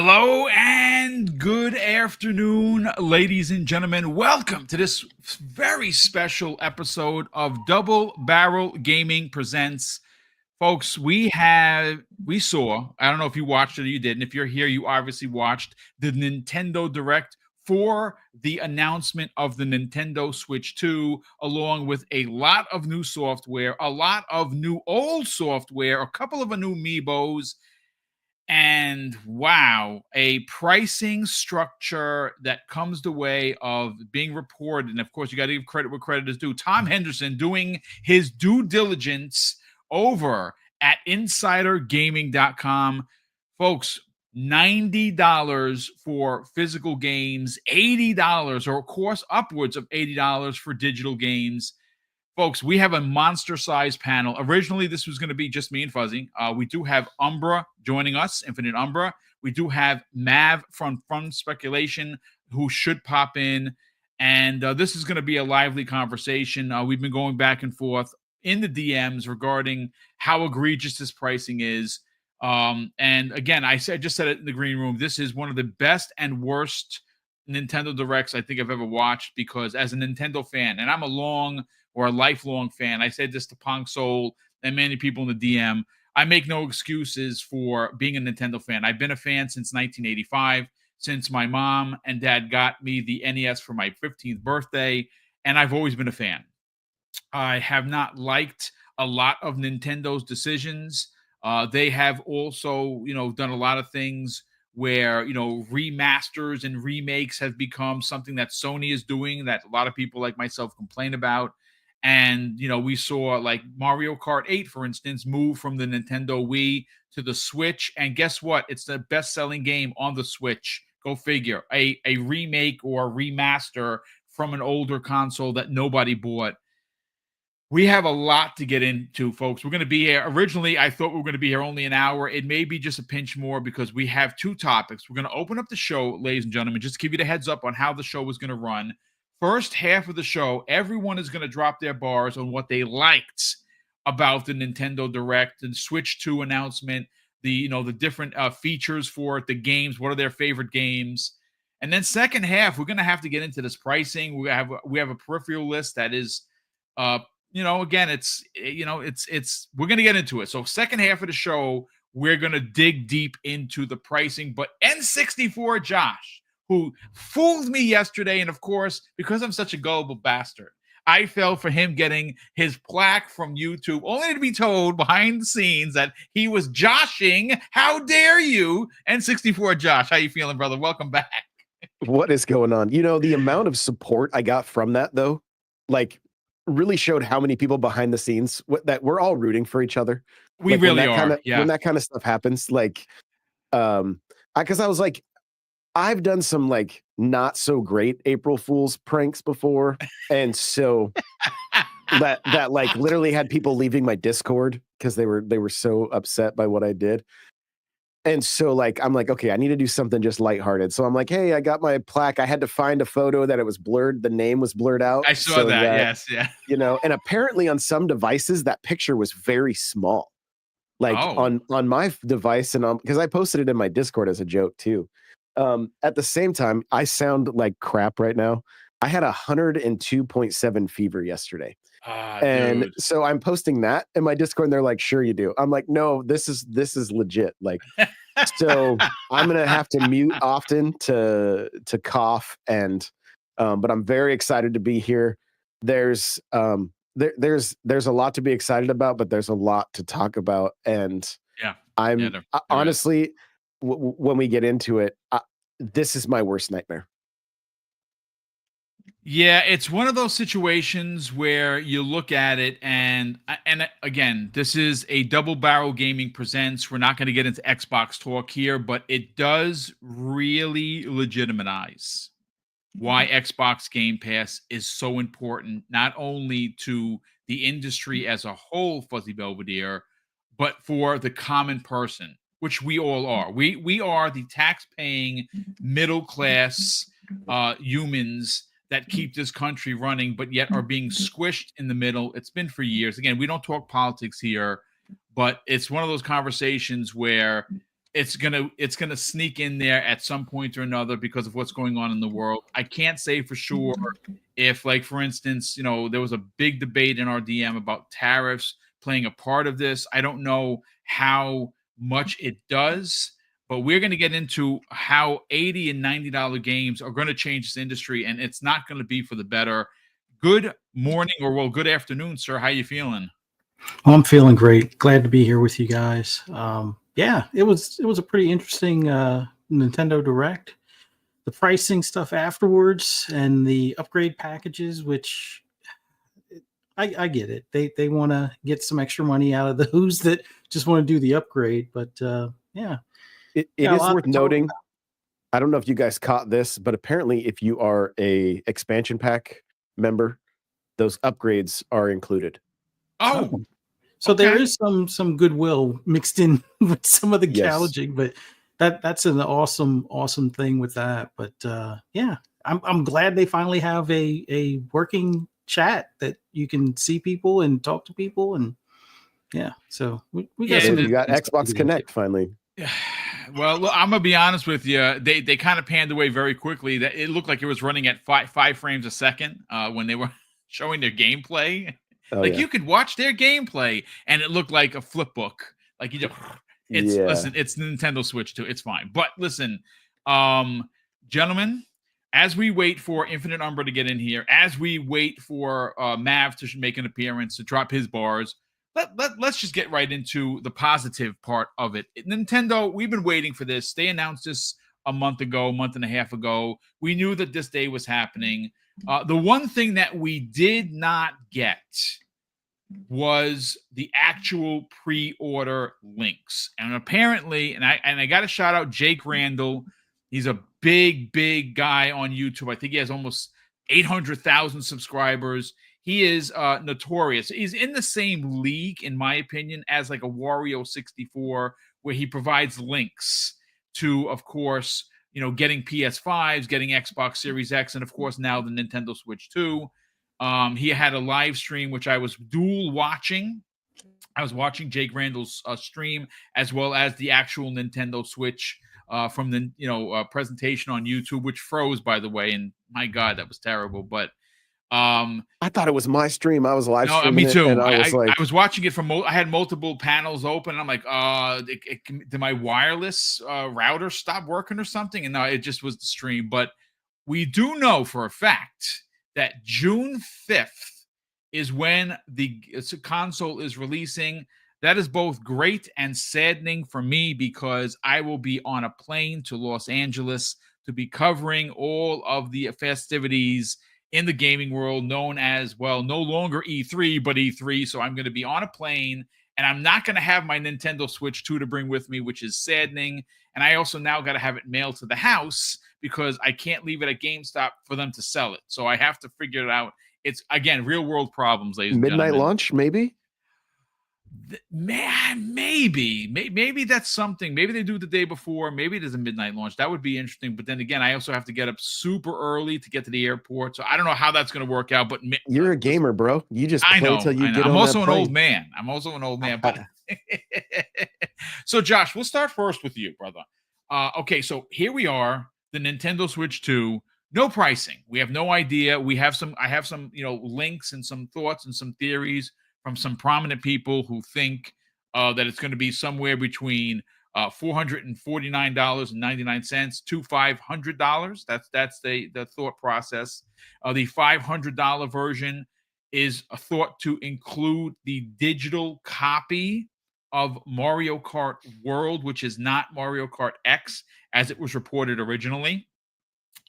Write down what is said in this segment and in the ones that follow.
Hello and good afternoon, ladies and gentlemen. Welcome to this very special episode of Double Barrel Gaming Presents. Folks, we saw, I don't know if you watched it or you didn't. If you're here, you obviously watched the Nintendo Direct for the announcement of the Nintendo Switch 2, along with a lot of new software, a lot of new old software, a couple of new amiibos, and wow, a pricing structure that comes the way of being reported. And of course, you got to give credit where credit is due. Tom Henderson doing his due diligence over at insidergaming.com. Folks, $90 for physical games, $80, or of course, upwards of $80 for digital games. Folks, we have a monster-sized panel. Originally, this was going to be just me and Fuzzy. We do have Umbra joining us, Infinite Umbra. We do have Mav from Fun Speculation, who should pop in. And this is going to be a lively conversation. We've been going back and forth in the DMs regarding how egregious this pricing is. And again, I just said it in the green room. This is one of the best and worst Nintendo Directs I think I've ever watched, because as a Nintendo fan, and I'm a lifelong fan. I said this to Pong Soul and many people in the DM. I make no excuses for being a Nintendo fan. I've been a fan since 1985, since my mom and dad got me the NES for my 15th birthday, and I've always been a fan. I have not liked a lot of Nintendo's decisions. They have also, done a lot of things where, remasters and remakes have become something that Sony is doing that a lot of people like myself complain about. And, we saw like Mario Kart 8, for instance, move from the Nintendo Wii to the Switch. And guess what? It's the best-selling game on the Switch. Go figure. A remake or a remaster from an older console that nobody bought. We have a lot to get into, folks. We're going to be here. Originally, I thought we were going to be here only an hour. It may be just a pinch more because we have two topics. We're going to open up the show, ladies and gentlemen, just to give you the heads up on how the show is going to run. First half of the show, everyone is going to drop their bars on what they liked about the Nintendo Direct and Switch 2 announcement, the different features for it, the games, what are their favorite games. And then second half, we're going to have to get into this pricing. We have a peripheral list that is again, it's we're going to get into it. So second half of the show, we're going to dig deep into the pricing. But N64 Josh, who fooled me yesterday, and of course, because I'm such a gullible bastard, I fell for him getting his plaque from YouTube, only to be told behind the scenes that he was joshing. How dare you, N64 Josh? How you feeling, brother? Welcome back. What is going on? The amount of support I got from that, though, really showed how many people behind the scenes that we're all rooting for each other. We really are. When that kind of stuff happens, because I was like, I've done some not so great April Fool's pranks before, and so that literally had people leaving my Discord because they were so upset by what I did. And so I'm like, okay, I need to do something just lighthearted. So I'm like, hey, I got my plaque. I had to find a photo that it was blurred. The name was blurred out. I saw that. Yes. Yeah. And apparently on some devices, that picture was very small. On my device, and because I posted it in my Discord as a joke too. At the same time, I sound like crap right now. I had 102.7 fever yesterday. And dude. So I'm posting that in my Discord, and they're like, sure you do. I'm like, no, this is legit. So I'm gonna have to mute often to cough, and but I'm very excited to be here. There's a lot to be excited about, but there's a lot to talk about, and honestly, when we get into it, this is my worst nightmare. Yeah, it's one of those situations where you look at it and again, this is a Double Barrel Gaming Presents. We're not going to get into Xbox talk here, but it does really legitimize why Xbox Game Pass is so important, not only to the industry as a whole, Fuzzy Belvedere, but for the common person, which we all are. We are the tax-paying middle class humans that keep this country running, but yet are being squished in the middle. It's been for years. Again, we don't talk politics here, but it's one of those conversations where it's gonna sneak in there at some point or another because of what's going on in the world. I can't say for sure if, like, for instance, there was a big debate in our DM about tariffs playing a part of this. I don't know how much it does, but we're going to get into how $80 and $90 games are going to change this industry, and it's not going to be for the better. Good morning, or well, good afternoon, sir. How you feeling? Well, I'm feeling great. Glad to be here with you guys. Yeah, it was a pretty interesting Nintendo Direct. The pricing stuff afterwards and the upgrade packages, which I get it. They want to get some extra money out of those that just want to do the upgrade. But yeah, It yeah, a is lot worth to talk noting. about. I don't know if you guys caught this, but apparently, if you are a expansion pack member, those upgrades are included. Oh, Oh, so there okay. is some goodwill mixed in with some of the Yes. gouging, but that's an awesome thing with that. But yeah, I'm glad they finally have a working chat that you can see people and talk to people, and yeah, so we Yeah, got some You got interesting stuff to Xbox get into. Connect finally. Well, look, I'm gonna be honest with you. They kind of panned away very quickly. That it looked like it was running at five frames a second when they were showing their gameplay. Oh Like yeah, you could watch their gameplay, and it looked like a flip book. Like you just, yeah. listen, it's Nintendo Switch too. It's fine. But listen, um, gentlemen, as we wait for Infinite Umbra to get in here, as we wait for Mav to make an appearance to drop his bars, let's just get right into the positive part of it. Nintendo, we've been waiting for this. They announced this a month and a half ago. We knew that this day was happening. The one thing that we did not get was the actual pre-order links. And apparently, and I got to shout out Jake Randall. He's a big guy on YouTube. I think he has almost 800,000 subscribers. He is notorious. He's in the same league, in my opinion, as like a Wario 64, where he provides links to, of course, getting PS5s, getting Xbox Series X, and of course now the Nintendo Switch 2. He had a live stream, which I was dual watching. I was watching Jake Randall's stream as well as the actual Nintendo Switch from the presentation on YouTube, which froze, by the way. And my God, that was terrible. But I thought it was my stream. I was live no, streaming me it, too. and I was like, I was watching it from. I had multiple panels open. And I'm like, did my wireless router stop working or something? And no, it just was the stream. But we do know for a fact that June 5th is when the console is releasing. That is both great and saddening for me because I will be on a plane to Los Angeles to be covering all of the festivities in the gaming world known as, well, no longer E3, but E3. So I'm going to be on a plane and I'm not going to have my Nintendo Switch 2 to bring with me, which is saddening. And I also now got to have it mailed to the house because I can't leave it at GameStop for them to sell it. So I have to figure it out. It's, again, real world problems, ladies and midnight gentlemen. launch, maybe. Man, maybe that's something. Maybe they do it the day before. Maybe it is a midnight launch. That would be interesting. But then again, I also have to get up super early to get to the airport. So I don't know how that's going to work out. But You're a gamer, bro. You just I play know. till you get I'm on also that an old plane. man. But so Josh, we'll start first with you, brother. Okay, so here we are, the Nintendo Switch 2. No pricing. We have no idea. I have some, links and some thoughts and some theories from some prominent people who think that it's going to be somewhere between $449.99 to $500. That's the thought process. The $500 version is a thought to include the digital copy of Mario Kart World, which is not Mario Kart X as it was reported originally.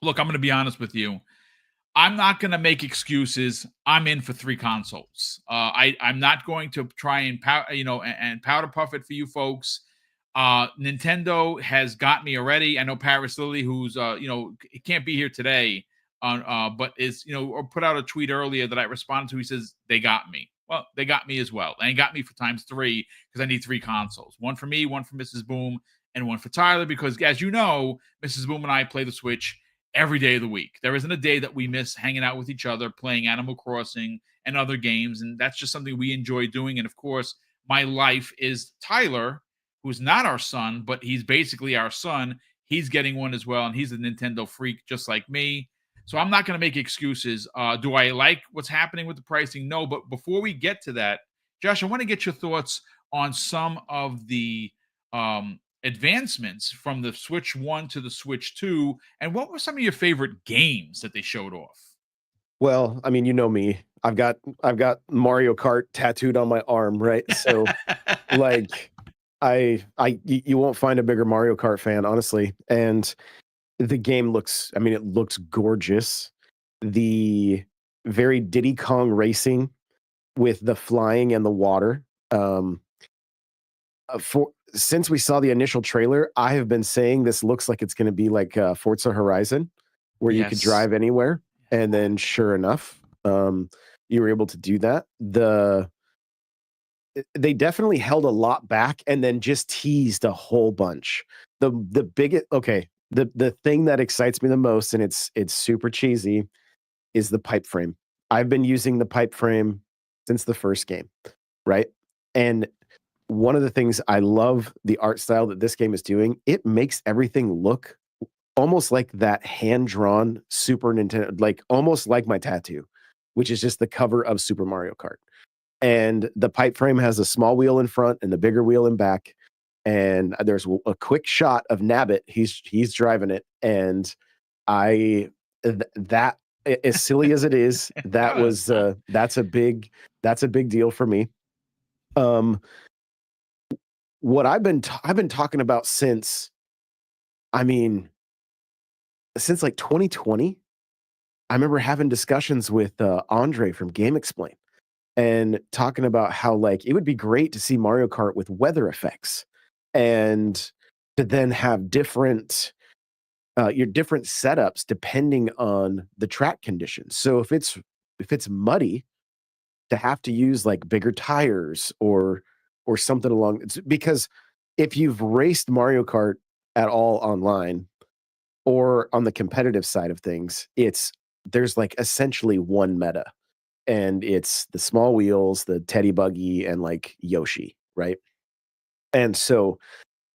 Look, I'm going to be honest with you. I'm not going to make excuses. I'm in for 3 consoles. I'm not going to try and powder puff it for you folks. Nintendo has got me already. I know Paris Lily, who's can't be here today, but is or put out a tweet earlier that I responded to. He says they got me. Well, they got me as well, and they got me for times 3 because I need 3 consoles: one for me, one for Mrs. Boom, and one for Tyler. Because as you know, Mrs. Boom and I play the Switch every day of the week. There isn't a day that we miss hanging out with each other, playing Animal Crossing and other games. And that's just something we enjoy doing. And of course, my life is Tyler who's not our son, but he's basically our son. He's getting one as well, and he's a Nintendo freak just like me. So I'm not going to make excuses. Do I like what's happening with the pricing? No, but before we get to that, Josh, I want to get your thoughts on some of the advancements from the Switch 1 to the Switch 2, and what were some of your favorite games that they showed off? Well, I mean, you know me. I've got Mario Kart tattooed on my arm, right? So like you won't find a bigger Mario Kart fan, honestly. And the game looks, I mean, it looks gorgeous. The very Diddy Kong racing with the flying and the water. For since we saw the initial trailer, I have been saying this looks like it's going to be like Forza Horizon, where you could Yes. drive anywhere. And then, sure enough, you were able to do that. They definitely held a lot back, and then just teased a whole bunch. The biggest, okay, the thing that excites me the most, and it's super cheesy, is the pipe frame. I've been using the pipe frame since the first game, right? And one of the things I love the art style that this game is doing, it makes everything look almost like that hand-drawn Super Nintendo, like almost like my tattoo, which is just the cover of Super Mario Kart. And the pipe frame has a small wheel in front and the bigger wheel in back. And there's a quick shot of Nabbit. He's driving it, and that, as silly as it is, that's a big deal for me. What I've been talking about since, I mean, since like 2020. I remember having discussions with Andre from Game Explain, and talking about how like it would be great to see Mario Kart with weather effects, and to then have different your different setups depending on the track conditions. So if it's muddy, to have to use like bigger tires or something along, because if you've raced Mario Kart at all online or on the competitive side of things, there's like essentially one meta, and it's the small wheels, the Teddy Buggy, and like Yoshi, right? And so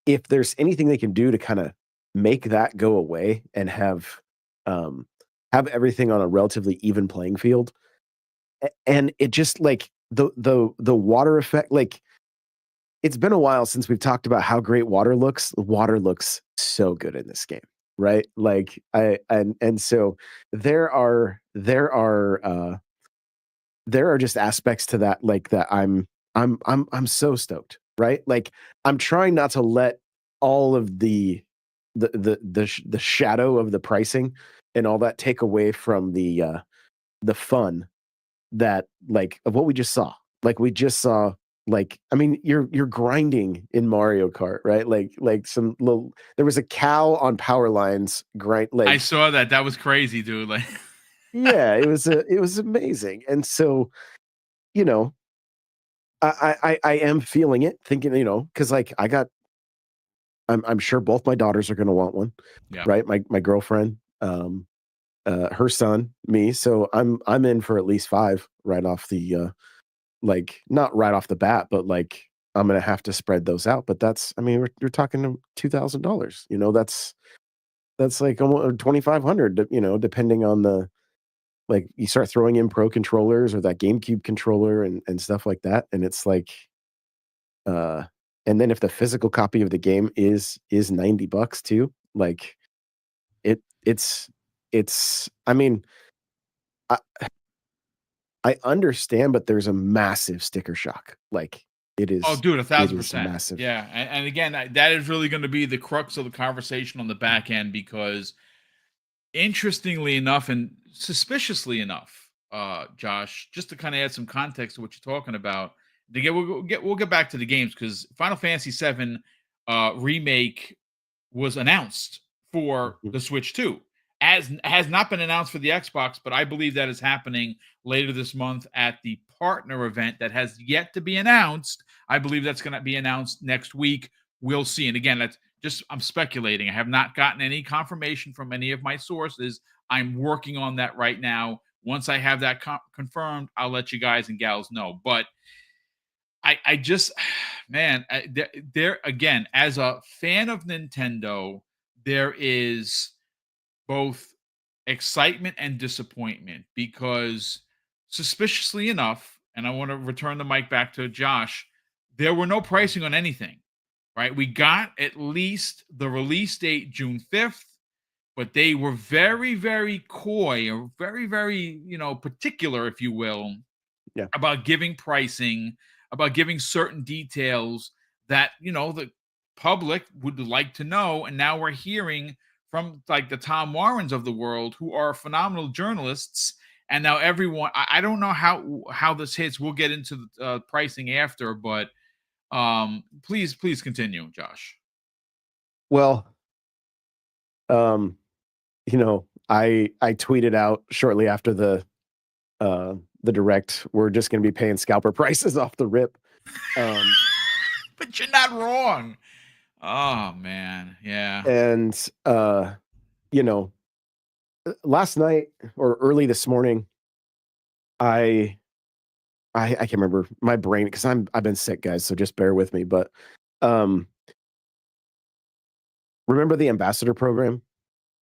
if there's anything they can do to kind of make that go away and um, have everything on a relatively even playing field, and it just like the water effect, like it's been a while since we've talked about how great water looks. The water looks so good in this game, right? Like and so there are just aspects to that, like that I'm so stoked, right? Like I'm trying not to let all of the shadow of the pricing and all that take away from the fun that, like, of what we just saw. Like we just saw, like, I mean, you're grinding in Mario Kart, right? Like some little, there was a cow on power lines grind, I like, saw that. That was crazy, dude. Like, yeah, it was amazing. And so, you know, I am feeling it, thinking, because like I'm sure both my daughters are going to want one, yeah. right? My girlfriend, her son, me. So I'm in for at least 5 right off the like, not right off the bat, but like I'm gonna have to spread those out. But that's, I mean, you're talking $2,000. That's like almost 2,500. Depending on the, like, you start throwing in pro controllers or that GameCube controller and stuff like that, and it's like, uh, and then if the physical copy of the game is $90 too, like it's. I mean, I, I understand, but there's a massive sticker shock. Like Oh, dude, it is 1,000%. massive. Yeah, and again, that is really going to be the crux of the conversation on the back end, because interestingly enough and suspiciously enough, Josh, just to kind of add some context to what you're talking about, we'll get back to the games, because Final Fantasy VII remake was announced for Mhm. the Switch 2. As has not been announced for the Xbox, but I believe that is happening later this month at the partner event that has yet to be announced. I believe that's going to be announced next week. We'll see. And again, that's just, I'm speculating. I have not gotten any confirmation from any of my sources. I'm working on that right now. Once I have that confirmed, I'll let you guys and gals know. But I just man, there again, as a fan of Nintendo, there is both excitement and disappointment because, suspiciously enough, and I want to return the mic back to Josh, there were no pricing on anything, right? We got at least the release date June 5th, but they were very, very coy or very, very, particular, if you will, Yeah. about giving pricing, about giving certain details that, the public would like to know. And now we're hearing from like the Tom Warrens of the world, who are phenomenal journalists. And now everyone, I don't know how this hits. We'll get into the pricing after, but please continue, Josh. Well, I tweeted out shortly after the direct, we're just going to be paying scalper prices off the rip. But you're not wrong. Oh man, yeah. And last night or early this morning, I can't remember my brain because I've been sick, guys, so just bear with me. But remember the ambassador program?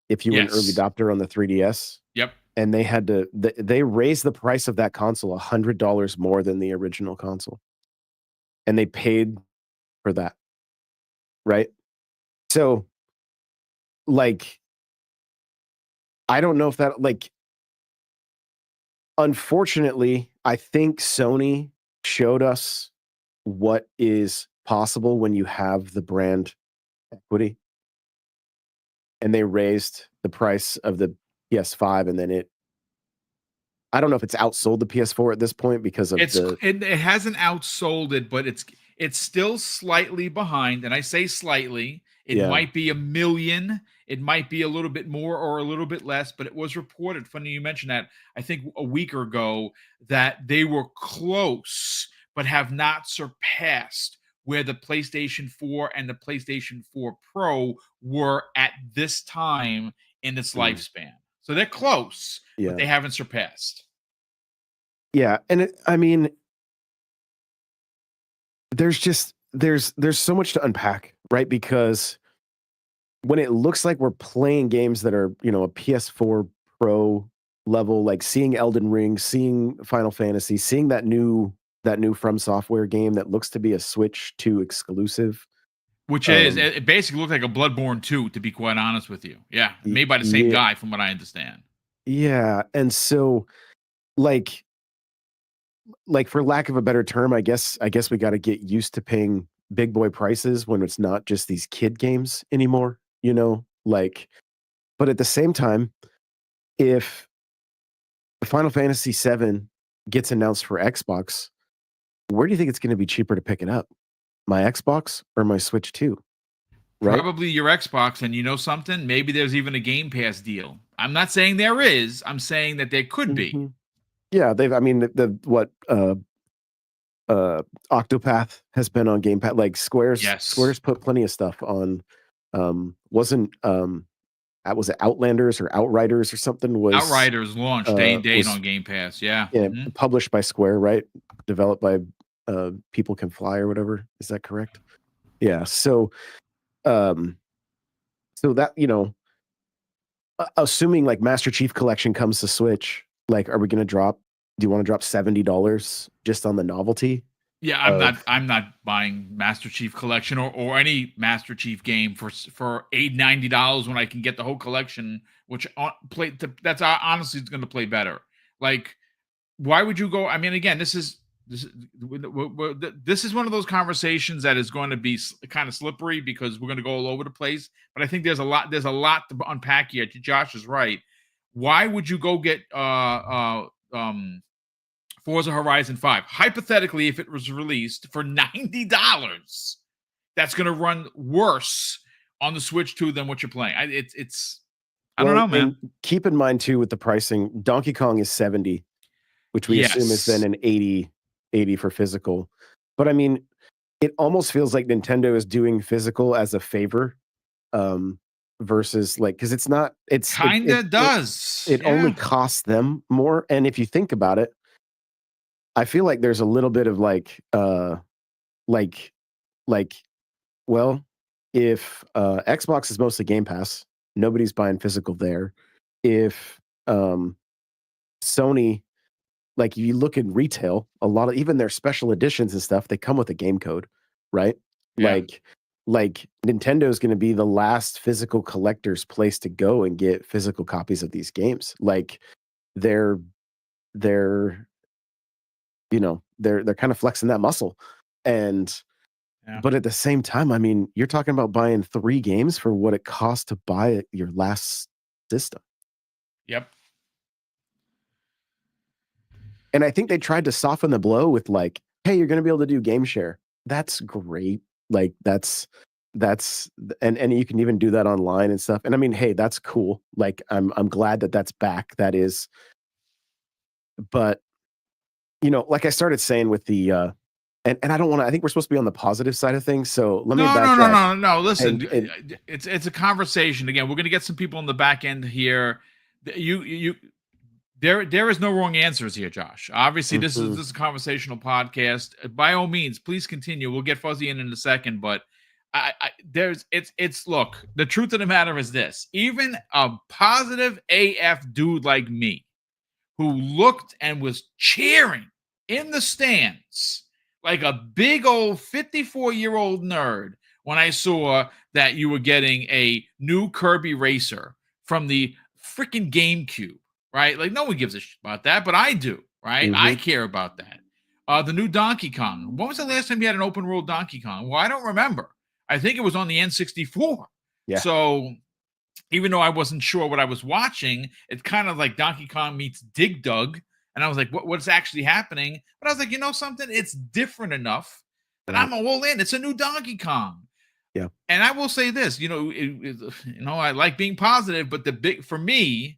If you were an early adopter on the 3DS, yep. And they had to they raised the price of that console $100 more than the original console, and they paid for that, right? So, like, I don't know if that, like, unfortunately, I think Sony showed us what is possible when you have the brand equity, and they raised the price of the PS5, and then I don't know if it's outsold the PS4 at this point because of it hasn't outsold it, but it's still slightly behind. And I say slightly. It might be 1 million. It might be a little bit more or a little bit less, but it was reported, funny you mentioned that, I think a week ago, that they were close, but have not surpassed where the PlayStation 4 and the PlayStation 4 Pro were at this time in its lifespan. So they're close, but they haven't surpassed. Yeah, and I mean, there's so much to unpack, right? Because when it looks like we're playing games that are, a PS4 Pro level, like seeing Elden Ring, seeing Final Fantasy, seeing that new From Software game that looks to be a Switch 2 exclusive. Which it basically looked like a Bloodborne 2, to be quite honest with you. Yeah, made by the same guy, from what I understand. Yeah, and so, like for lack of a better term, I guess we got to get used to paying big boy prices when it's not just these kid games anymore, but at the same time, if Final Fantasy VII gets announced for Xbox, where do you think it's going to be cheaper to pick it up? My Xbox or my Switch 2? Right? Probably your Xbox, and you know something? Maybe there's even a Game Pass deal. I'm not saying there is. I'm saying that there could be. Yeah, Octopath has been on Game Pass. Like Square's put plenty of stuff on. Was it Outlanders or Outriders or something? Outriders launched day and date on Game Pass. Yeah, published by Square, right? Developed by People Can Fly or whatever. Is that correct? Yeah. So that, assuming like Master Chief Collection comes to Switch, like, are we going to drop? Do you want to drop $70 just on the novelty? Yeah, I'm not buying Master Chief Collection or any Master Chief game for $90 when I can get the whole collection, which that's honestly going to play better. Like, why would you go? I mean, again, this is one of those conversations that is going to be kind of slippery because we're going to go all over the place. But I think there's a lot to unpack here. Josh is right. Why would you go get Forza Horizon 5? Hypothetically, if it was released for $90, that's going to run worse on the Switch 2 than what you're playing. I don't know, man. Keep in mind too with the pricing, Donkey Kong is $70, which we assume is then an 80 for physical. But I mean, it almost feels like Nintendo is doing physical as a favor, versus like, because it's not. It only costs them more, and if you think about it, I feel like there's a little bit of like like, well, if Xbox is mostly Game Pass, nobody's buying physical there. If Sony, like you look in retail, a lot of even their special editions and stuff, they come with a game code, right? Yeah. Like Nintendo is going to be the last physical collector's place to go and get physical copies of these games. Like they're they're they're kind of flexing that muscle. And Yeah. but at the same time, I mean, you're talking about buying 3 games for what it costs to buy your last system. Yep. And I think they tried to soften the blow with like, hey, you're going to be able to do game share. That's great. Like that's and you can even do that online and stuff. And I mean, hey, that's cool. Like I'm glad that that's back. That is, but like I started saying with the and I don't want to. I think we're supposed to be on the positive side of things. So let me backtrack. No. Listen, And it's a conversation. Again, we're going to get some people on the back end here. There is no wrong answers here, Josh. Obviously, this is a conversational podcast. By all means, please continue. We'll get Fuzzy in a second, but look. The truth of the matter is this: even a positive AF dude like me, who looked and was cheering in the stands like a big old 54-year-old nerd when I saw that you were getting a new Kirby Racer from the freaking GameCube, right? Like, no one gives a shit about that, but I do, right? I care about that. The new Donkey Kong. When was the last time you had an open world Donkey Kong? Well, I don't remember. I think it was on the N64. Yeah. So even though I wasn't sure what I was watching, it's kind of like Donkey Kong meets Dig Dug. And I was like, what's actually happening? But I was like, you know something? It's different enough that I'm all in. It's a new Donkey Kong. Yeah. And I will say this, I like being positive, but for me,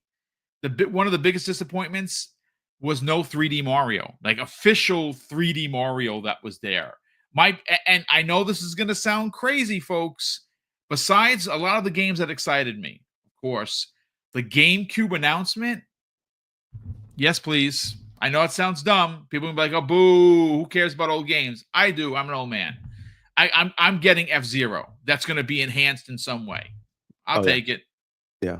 one of the biggest disappointments was no 3D Mario, like official 3D Mario that was there. And I know this is going to sound crazy, folks. Besides a lot of the games that excited me, of course, the GameCube announcement. Yes, please. I know it sounds dumb. People will be like, "Oh, boo! Who cares about old games?" I do. I'm an old man. I'm getting F-Zero. That's going to be enhanced in some way. I'll take it. Yeah.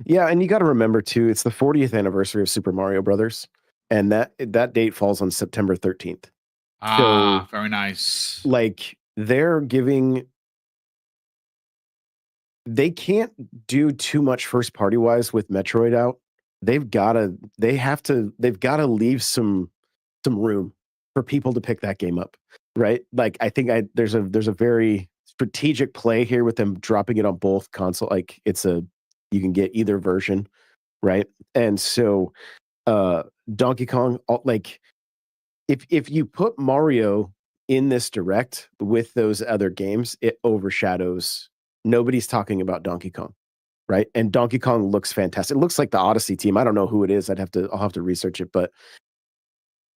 Yeah, and you got to remember too, it's the 40th anniversary of Super Mario Brothers, and that date falls on September 13th. So, very nice. Like they can't do too much first party wise with Metroid out. They've got to leave some room for people to pick that game up, right? Like I think there's a very strategic play here with them dropping it on both console. Like you can get either version, right? And so Donkey Kong, like if you put Mario in this direct with those other games, it overshadows. Nobody's talking about Donkey Kong, right? And Donkey Kong looks fantastic. It looks like the Odyssey team. I don't know who it is. I'll have to research it, but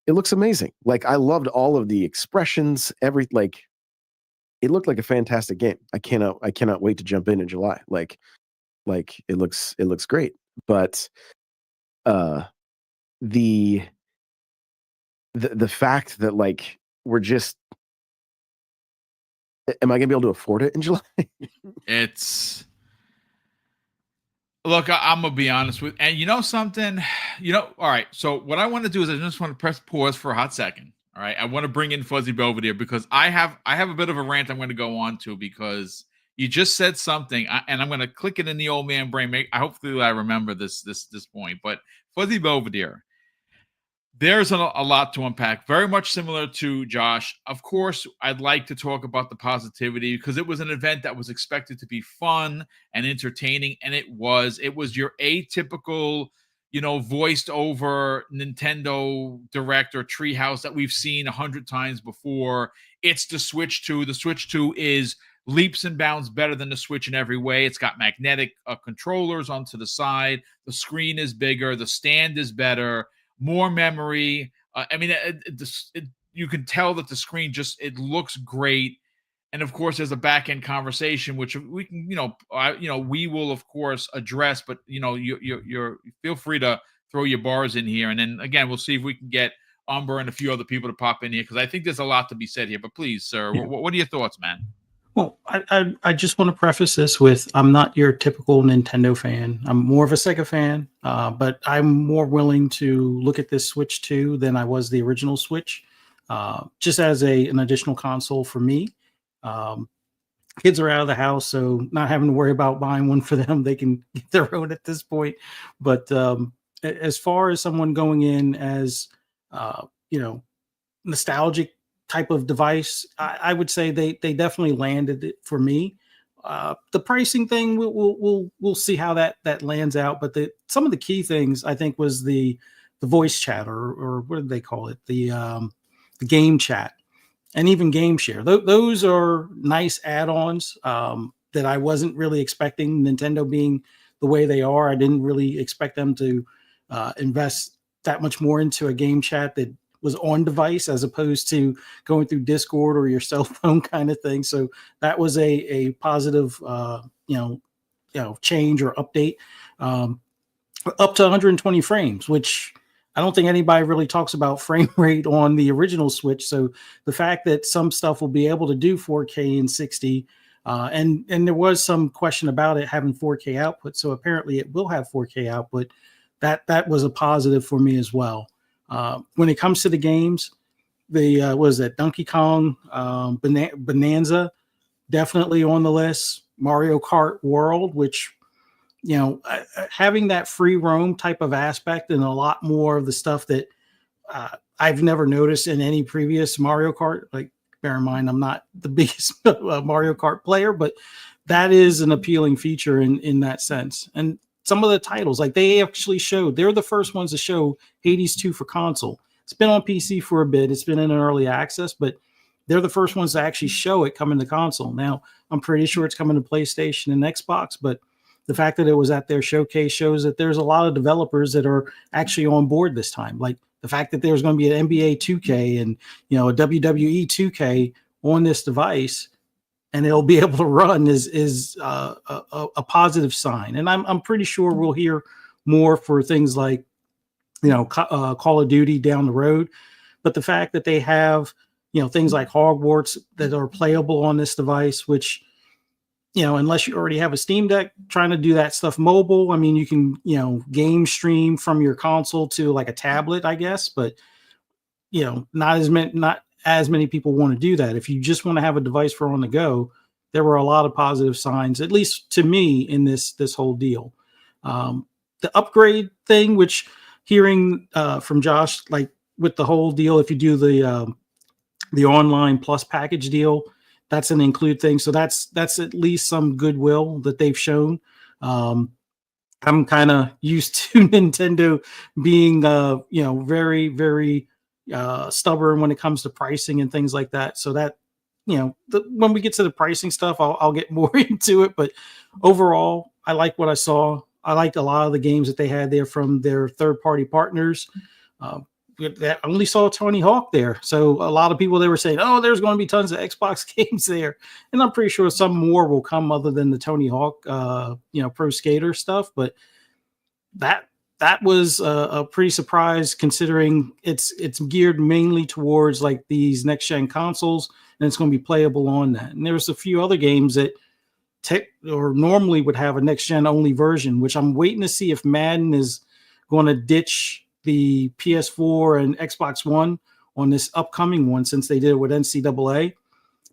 it looks amazing. Like I loved all of the expressions, it looked like a fantastic game. I cannot wait to jump in July. Like it looks great. But the fact that like we're just, am I gonna be able to afford it in July? Look, I'm gonna be honest with, and you know something, all right. So what I want to do is I just want to press pause for a hot second. All right, I want to bring in Fuzzy Belvedere because I have a bit of a rant I'm going to go on to because you just said something, and I'm going to click it in the old man brain. Hopefully I remember this point. But Fuzzy Belvedere, there's a lot to unpack. Very much similar to Josh. Of course, I'd like to talk about the positivity because it was an event that was expected to be fun and entertaining, and it was. It was your atypical, voiced over Nintendo Direct or Treehouse that we've seen 100 times before. It's the Switch 2. The Switch 2 is leaps and bounds better than the Switch in every way. It's got magnetic controllers onto the side. The screen is bigger. The stand is better. More memory. You can tell that the screen it looks great. And of course, there's a back end conversation, which we can, we will of course address. But you're feel free to throw your bars in here, and then again, we'll see if we can get Umber and a few other people to pop in here because I think there's a lot to be said here. But please, sir, Yeah. what are your thoughts, man? Well, I just want to preface this with I'm not your typical Nintendo fan. I'm more of a Sega fan, but I'm more willing to look at this Switch 2 than I was the original Switch, just as an additional console for me. Kids are out of the house, so not having to worry about buying one for them. They can get their own at this point. But as far as someone going in as, nostalgic type of device, I would say they definitely landed it for me. The pricing thing, we'll see how that lands out. But some of the key things I think was the voice chat or what did they call it, the game chat, and even game share. Those are nice add-ons that I wasn't really expecting. Nintendo being the way they are, I didn't really expect them to invest that much more into a game chat that was on device as opposed to going through Discord or your cell phone kind of thing. So that was a positive, change or update. Up to 120 frames, which I don't think anybody really talks about frame rate on the original Switch. So the fact that some stuff will be able to do 4K and 60, and there was some question about it having 4K output. So apparently it will have 4K output. That was a positive for me as well. When it comes to the games, the what is that, Donkey Kong Bonanza, definitely on the list. Mario Kart World, which having that free roam type of aspect and a lot more of the stuff that I've never noticed in any previous Mario Kart. Like, bear in mind, I'm not the biggest Mario Kart player, but that is an appealing feature in that sense. And some of the titles, like they actually showed, they're the first ones to show Hades 2 for console. It's been on PC for a bit. It's been in early access, but they're the first ones to actually show it coming to console. Now, I'm pretty sure it's coming to PlayStation and Xbox, but the fact that it was at their showcase shows that there's a lot of developers that are actually on board this time. Like the fact that there's going to be an NBA 2K and a WWE 2K on this device, and it'll be able to run is a positive sign. And I'm pretty sure we'll hear more for things like Call of Duty down the road. But the fact that they have things like Hogwarts that are playable on this device, which unless you already have a Steam Deck, trying to do that stuff mobile. I mean, you can, game stream from your console to like a tablet, I guess, but not as many people want to do that. If you just want to have a device for on the go, there were a lot of positive signs, at least to me, in this whole deal. The upgrade thing, which hearing from Josh, like with the whole deal, if you do the online plus package deal, that's an include thing. So that's at least some goodwill that they've shown. I'm kind of used to Nintendo being, very, very stubborn when it comes to pricing and things like that. So that, when we get to the pricing stuff, I'll get more into it. But overall, I like what I saw. I liked a lot of the games that they had there from their third-party partners. I only saw Tony Hawk there. So a lot of people, they were saying, oh, there's going to be tons of Xbox games there. And I'm pretty sure some more will come other than the Tony Hawk, Pro Skater stuff. But that was a pretty surprise considering it's geared mainly towards like these next gen consoles, and it's going to be playable on that. And there's a few other games that normally would have a next gen only version, which I'm waiting to see if Madden is going to ditch the PS4 and Xbox One on this upcoming one, since they did it with NCAA,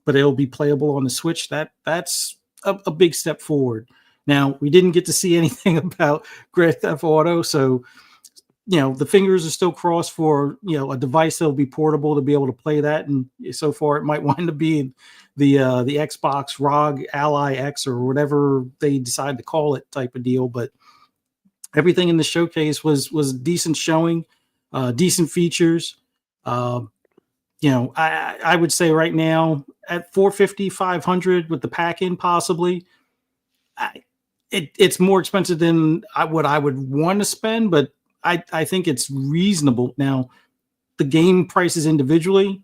but it'll be playable on the Switch. That's a big step forward. Now, we didn't get to see anything about Grand Theft Auto, so the fingers are still crossed for a device that'll be portable to be able to play that. And so far, it might wind up being the Xbox ROG Ally X or whatever they decide to call it type of deal. But everything in the showcase was decent showing, decent features. I would say right now at $450, $500 with the pack-in possibly. It's more expensive than what I would want to spend, but I think it's reasonable. Now, the game prices individually,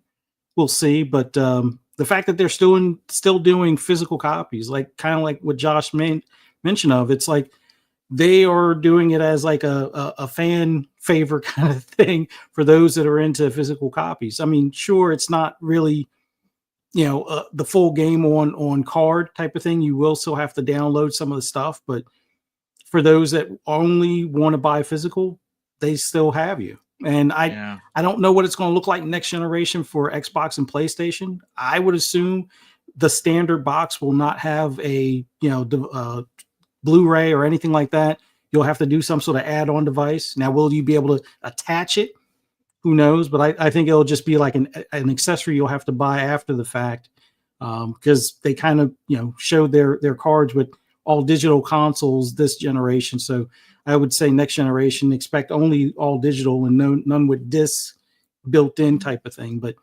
we'll see. But the fact that they're still doing physical copies, like kind of like what Josh mentioned of, it's like they are doing it as like a fan favor kind of thing for those that are into physical copies. I mean, sure, it's not really, the full game on card type of thing. You will still have to download some of the stuff, but for those that only want to buy physical, they still have you. And I don't know what it's going to look like next generation for Xbox and PlayStation. I would assume the standard box will not have a Blu-ray or anything like that. You'll have to do some sort of add-on device. Now, will you be able to attach it? Who knows? But I think it'll just be like an accessory you'll have to buy after the fact, because they kind of showed their cards with all digital consoles this generation. So I would say next generation expect only all digital and none with discs built in type of thing. But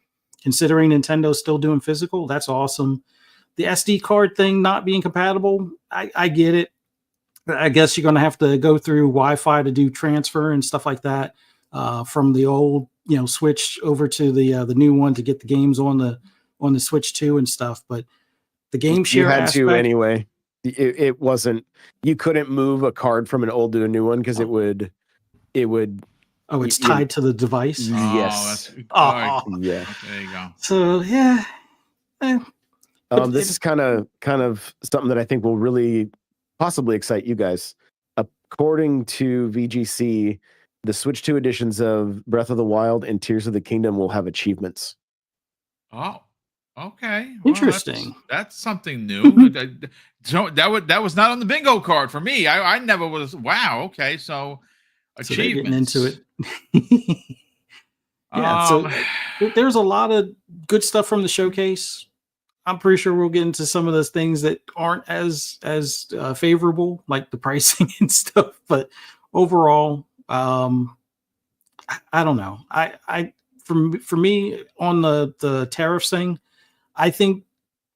considering Nintendo's still doing physical, that's awesome. The SD card thing not being compatible, I get it. I guess you're going to have to go through Wi-Fi to do transfer and stuff like that, from the old Switch over to the new one to get the games on the Switch 2 and stuff. But the game share you had aspect, to anyway. It wasn't, you couldn't move a card from an old to a new one because it would. Oh, it's tied to the device. Yes. Yeah. Yeah. There you go. So yeah. This is kind of something that I think will really possibly excite you guys. According to VGC, the Switch 2 editions of Breath of the Wild and Tears of the Kingdom will have achievements. Oh, okay. Interesting. Well, that's something new. So that was not on the bingo card for me. I never was. Wow. Okay. So achievements. So getting into it. Yeah. So there's a lot of good stuff from the showcase. I'm pretty sure we'll get into some of those things that aren't as favorable, like the pricing and stuff. But overall, I don't know. For me on the tariffs thing, I think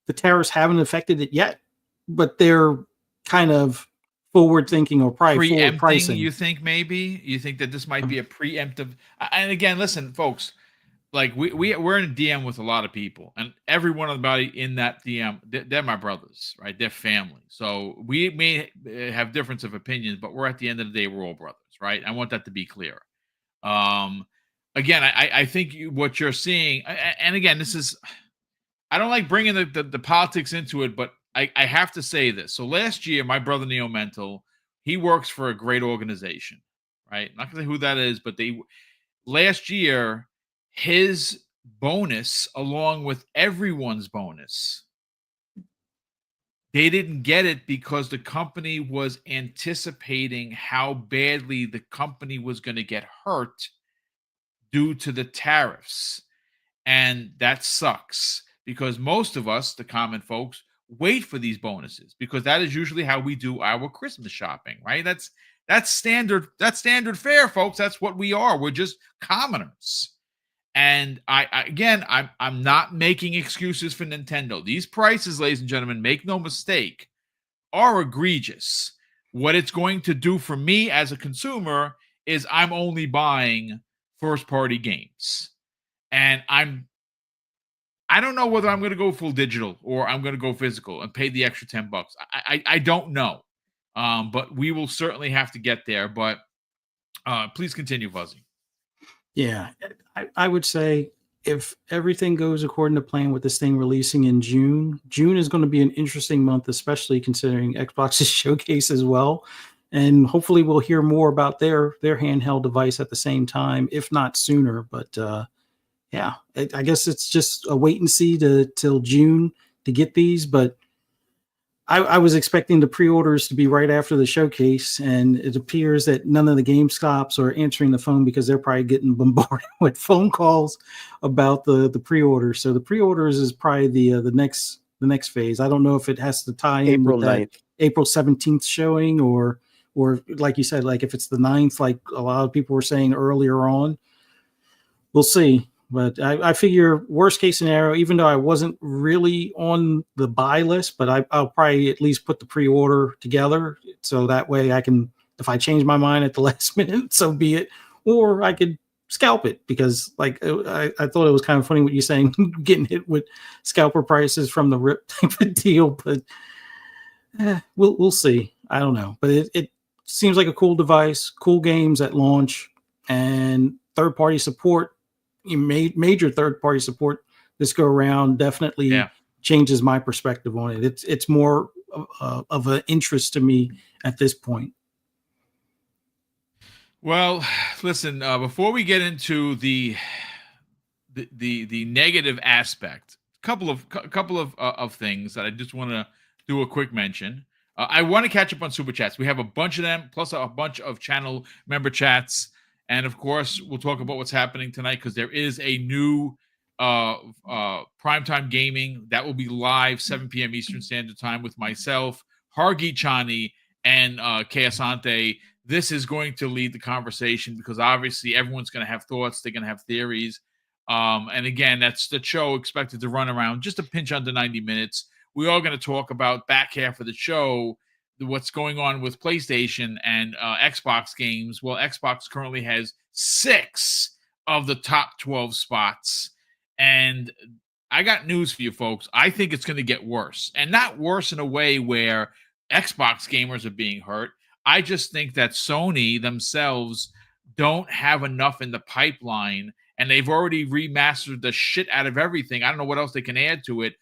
the tariffs haven't affected it yet, but they're kind of forward thinking or probably forward pricing. You think that this might be a preemptive? And again, listen, folks. Like we're in a DM with a lot of people, and every one of the in that DM, they're my brothers, right? They're family. So we may have difference of opinions, but we're at the end of the day, we're all brothers, right? I want that to be clear. Again, I think what you're seeing, and again, this is, I don't like bringing the politics into it, but I have to say this. So last year, my brother Neo Mental, he works for a great organization, right? I'm not gonna say who that is, but last year, his bonus, along with everyone's bonus, they didn't get it because the company was anticipating how badly the company was going to get hurt due to the tariffs. And that sucks because most of us, the common folks, wait for these bonuses because that is usually how we do our Christmas shopping, right? That's standard fare, folks. That's what we are. We're just commoners. And I'm not making excuses for Nintendo. These prices, ladies and gentlemen, make no mistake, are egregious. What it's going to do for me as a consumer is I'm only buying first-party games. And I don't know whether I'm going to go full digital or I'm going to go physical and pay the extra $10. I don't know. But we will certainly have to get there. But please continue, Fuzzy. Yeah, I would say if everything goes according to plan with this thing releasing in June is going to be an interesting month, especially considering Xbox's showcase as well. And hopefully we'll hear more about their handheld device at the same time, if not sooner. But yeah, I guess it's just a wait and see till June to get these. But I was expecting the pre-orders to be right after the showcase, and it appears that none of the GameStops are answering the phone because they're probably getting bombarded with phone calls about the pre-orders. So the pre-orders is probably the next phase. I don't know if it has to tie in April with that 9th. April 17th showing, or like you said, like if it's the 9th, like a lot of people were saying earlier on. We'll see. But I figure worst case scenario, even though I wasn't really on the buy list, but I'll probably at least put the pre-order together. So that way I can, if I change my mind at the last minute, so be it. Or I could scalp it because like I thought it was kind of funny what you're saying, getting hit with scalper prices from the RIP type of deal. But we'll see. I don't know. But seems like a cool device, cool games at launch, and third-party support, major third-party support this go around definitely Yeah. changes my perspective on it. It's more of an interest to me at this point. Well, listen, before we get into the negative aspect, couple of things that I just want to do a quick mention. I want to catch up on super chats. We have a bunch of them, plus a bunch of channel member chats, and of course, we'll talk about what's happening tonight because there is a new primetime gaming that will be live 7 p.m. Eastern Standard Time with myself, Hargi Chani, and Keasante. This is going to lead the conversation because obviously everyone's going to have thoughts, they're going to have theories. And again, that's the show expected to run around just a pinch under 90 minutes. We are going to talk about back half of the show, what's going on with PlayStation and Xbox games. Well, Xbox currently has 6 of the top 12 spots. And I got news for you folks. I think it's going to get worse, and not worse in a way where Xbox gamers are being hurt. I just think that Sony themselves don't have enough in the pipeline, and they've already remastered the shit out of everything. I don't know what else they can add to it.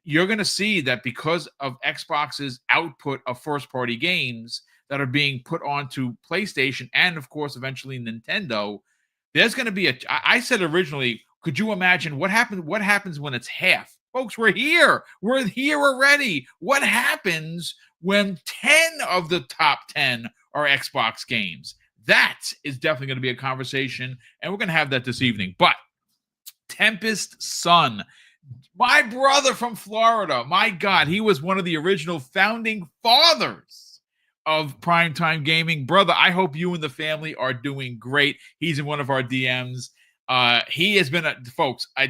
You're going to see that because of Xbox's output of first-party games that are being put onto PlayStation and, of course, eventually Nintendo, there's going to be I said originally, could you imagine what happens when it's half? Folks, we're here. We're here already. What happens when 10 of the top 10 are Xbox games? That is definitely going to be a conversation, and we're going to have that this evening. But Tempest Son, my brother from Florida, my God, he was one of the original founding fathers of primetime gaming. Brother, I hope you and the family are doing great. He's in one of our DMs. He has been, a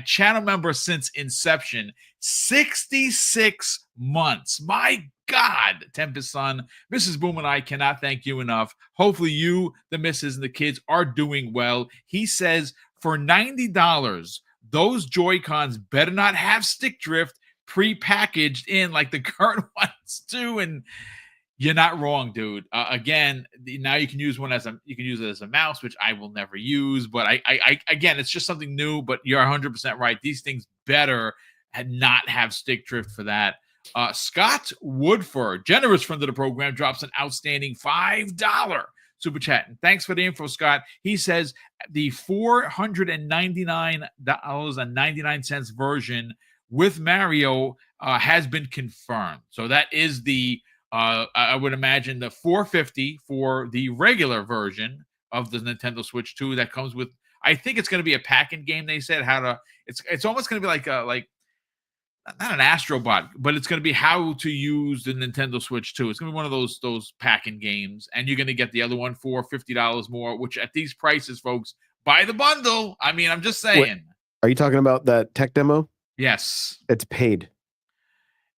channel member since inception, 66 months. My God, Tempest Son, Mrs. Boom and I cannot thank you enough. Hopefully you, the missus, and the kids are doing well. He says for $90, those Joy-Cons better not have stick drift pre-packaged in like the current ones do. And you're not wrong, dude. Again, now you can use it as a mouse, which I will never use. But I again, it's just something new. But you're 100% right. These things better not have stick drift for that. Scott Woodford, generous friend of the program, drops an outstanding $5 super chat. And thanks for the info, Scott. He says the $499.99 version with Mario has been confirmed. So that is the I would imagine the $450 for the regular version of the Nintendo Switch 2 that comes with. I think it's going to be a pack-in game. They said it's almost going to be like not an Astrobot, but it's going to be how to use the Nintendo Switch 2. It's going to be one of those pack-in games, and you're going to get the other one for $50 more. Which at these prices, folks, buy the bundle. I mean, I'm just saying. Wait, are you talking about that tech demo? Yes, it's paid.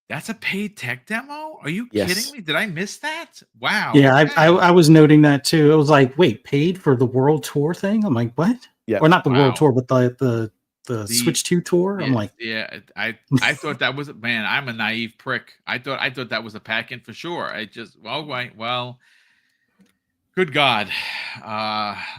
That's a paid tech demo? Are you Yes. kidding me? Did I miss that? Wow. Yeah, okay. I was noting that too. It was like, wait, paid for the World Tour thing? I'm like, what? Yeah. Or not the Wow. World Tour, but the Switch 2 tour? Yeah, I'm like, yeah, I thought that was, man, I'm a naive prick. I thought that was a pack-in for sure. Well, good God.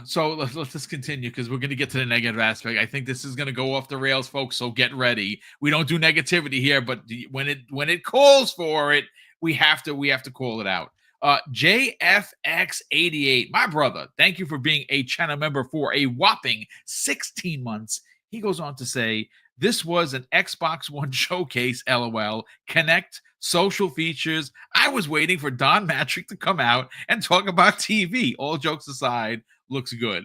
So let's just continue because we're going to get to the negative aspect. I think this is going to go off the rails, folks. So get ready. We don't do negativity here, but when it calls for it, we have to call it out. JFX88, my brother, thank you for being a channel member for a whopping 16 months. He goes on to say, this was an Xbox One showcase, LOL. Connect, social features. I was waiting for Don Matrick to come out and talk about TV. All jokes aside, looks good.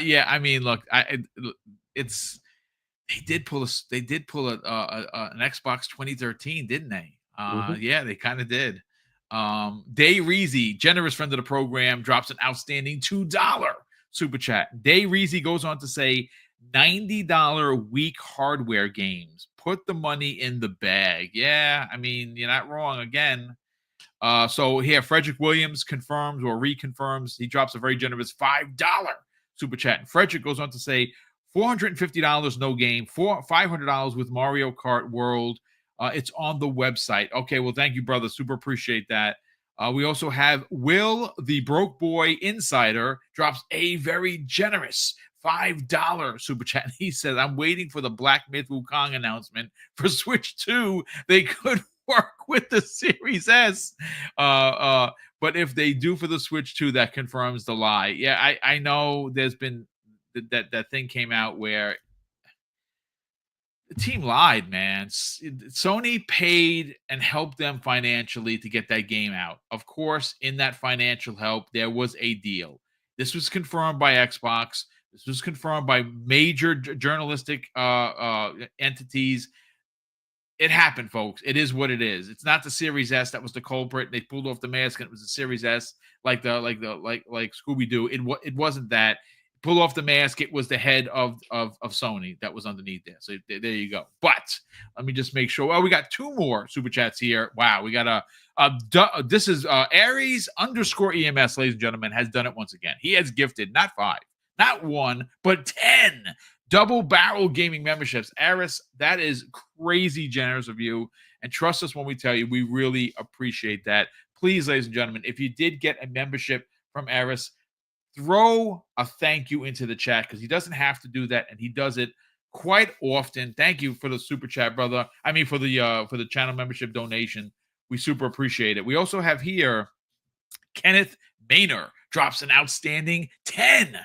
Yeah, I mean, look, they did pull an Xbox 2013, didn't they? Yeah, they kind of did. Day Reezy, generous friend of the program, drops an outstanding $2 super chat. Day Reezy goes on to say, $90 weak hardware games. Put the money in the bag. Yeah, I mean, you're not wrong again. So here, Frederick Williams confirms or reconfirms. He drops a very generous $5 super chat. And Frederick goes on to say, $450 no game, $500 with Mario Kart World. It's on the website. Okay, well, thank you, brother. Super appreciate that. We also have Will, the Broke Boy Insider, drops a very generous $5 super chat. He says, I'm waiting for the Black Myth Wukong announcement for Switch 2. They could work with the Series S. But if they do for the Switch 2, that confirms the lie. Yeah, I know there's been that thing came out where the team lied, man. Sony paid and helped them financially to get that game out. Of course, in that financial help, there was a deal. This was confirmed by Xbox. This was confirmed by major journalistic entities. It happened, folks. It is what it is. It's not the Series S that was the culprit. They pulled off the mask and it was the Series S, like Scooby Doo. It wasn't that. Pull off the mask. It was the head of Sony that was underneath there. So there you go. But let me just make sure. Oh, we got 2 more super chats here. Wow, we got this is Aries _EMS, ladies and gentlemen, has done it once again. He has gifted not 5, not 1, but 10 double barrel gaming memberships. Aris, that is crazy generous of you. And trust us when we tell you, we really appreciate that. Please, ladies and gentlemen, if you did get a membership from Aris, throw a thank you into the chat, because he doesn't have to do that, and he does it quite often. Thank you for the super chat, brother. I mean, for the channel membership donation. We super appreciate it. We also have here Kenneth Maynor drops an outstanding $10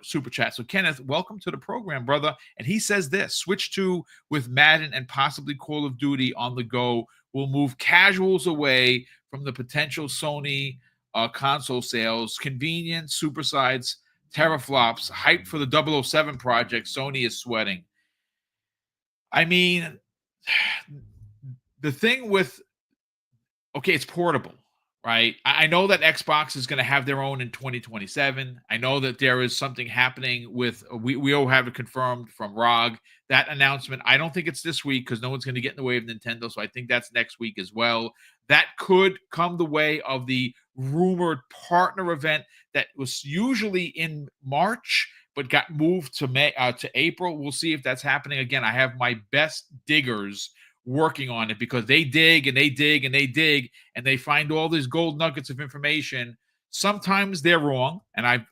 super chat. So Kenneth, welcome to the program, brother. And he says this: Switch 2 with Madden and possibly Call of Duty on the go will move casuals away from the potential Sony console sales. Convenience, supersides, teraflops, hype for the 007 project. Sony is sweating. I mean, the thing with, okay, it's portable, right? I know that Xbox is going to have their own in 2027. I know that there is something happening with, we all have it confirmed from ROG, that announcement. I don't think it's this week because no one's going to get in the way of Nintendo, so I think that's next week as well. That could come the way of the rumored partner event that was usually in March but got moved to April. We'll see if that's happening. Again, I have my best diggers working on it because they dig and they dig and they dig and they find all these gold nuggets of information. Sometimes they're wrong, and I've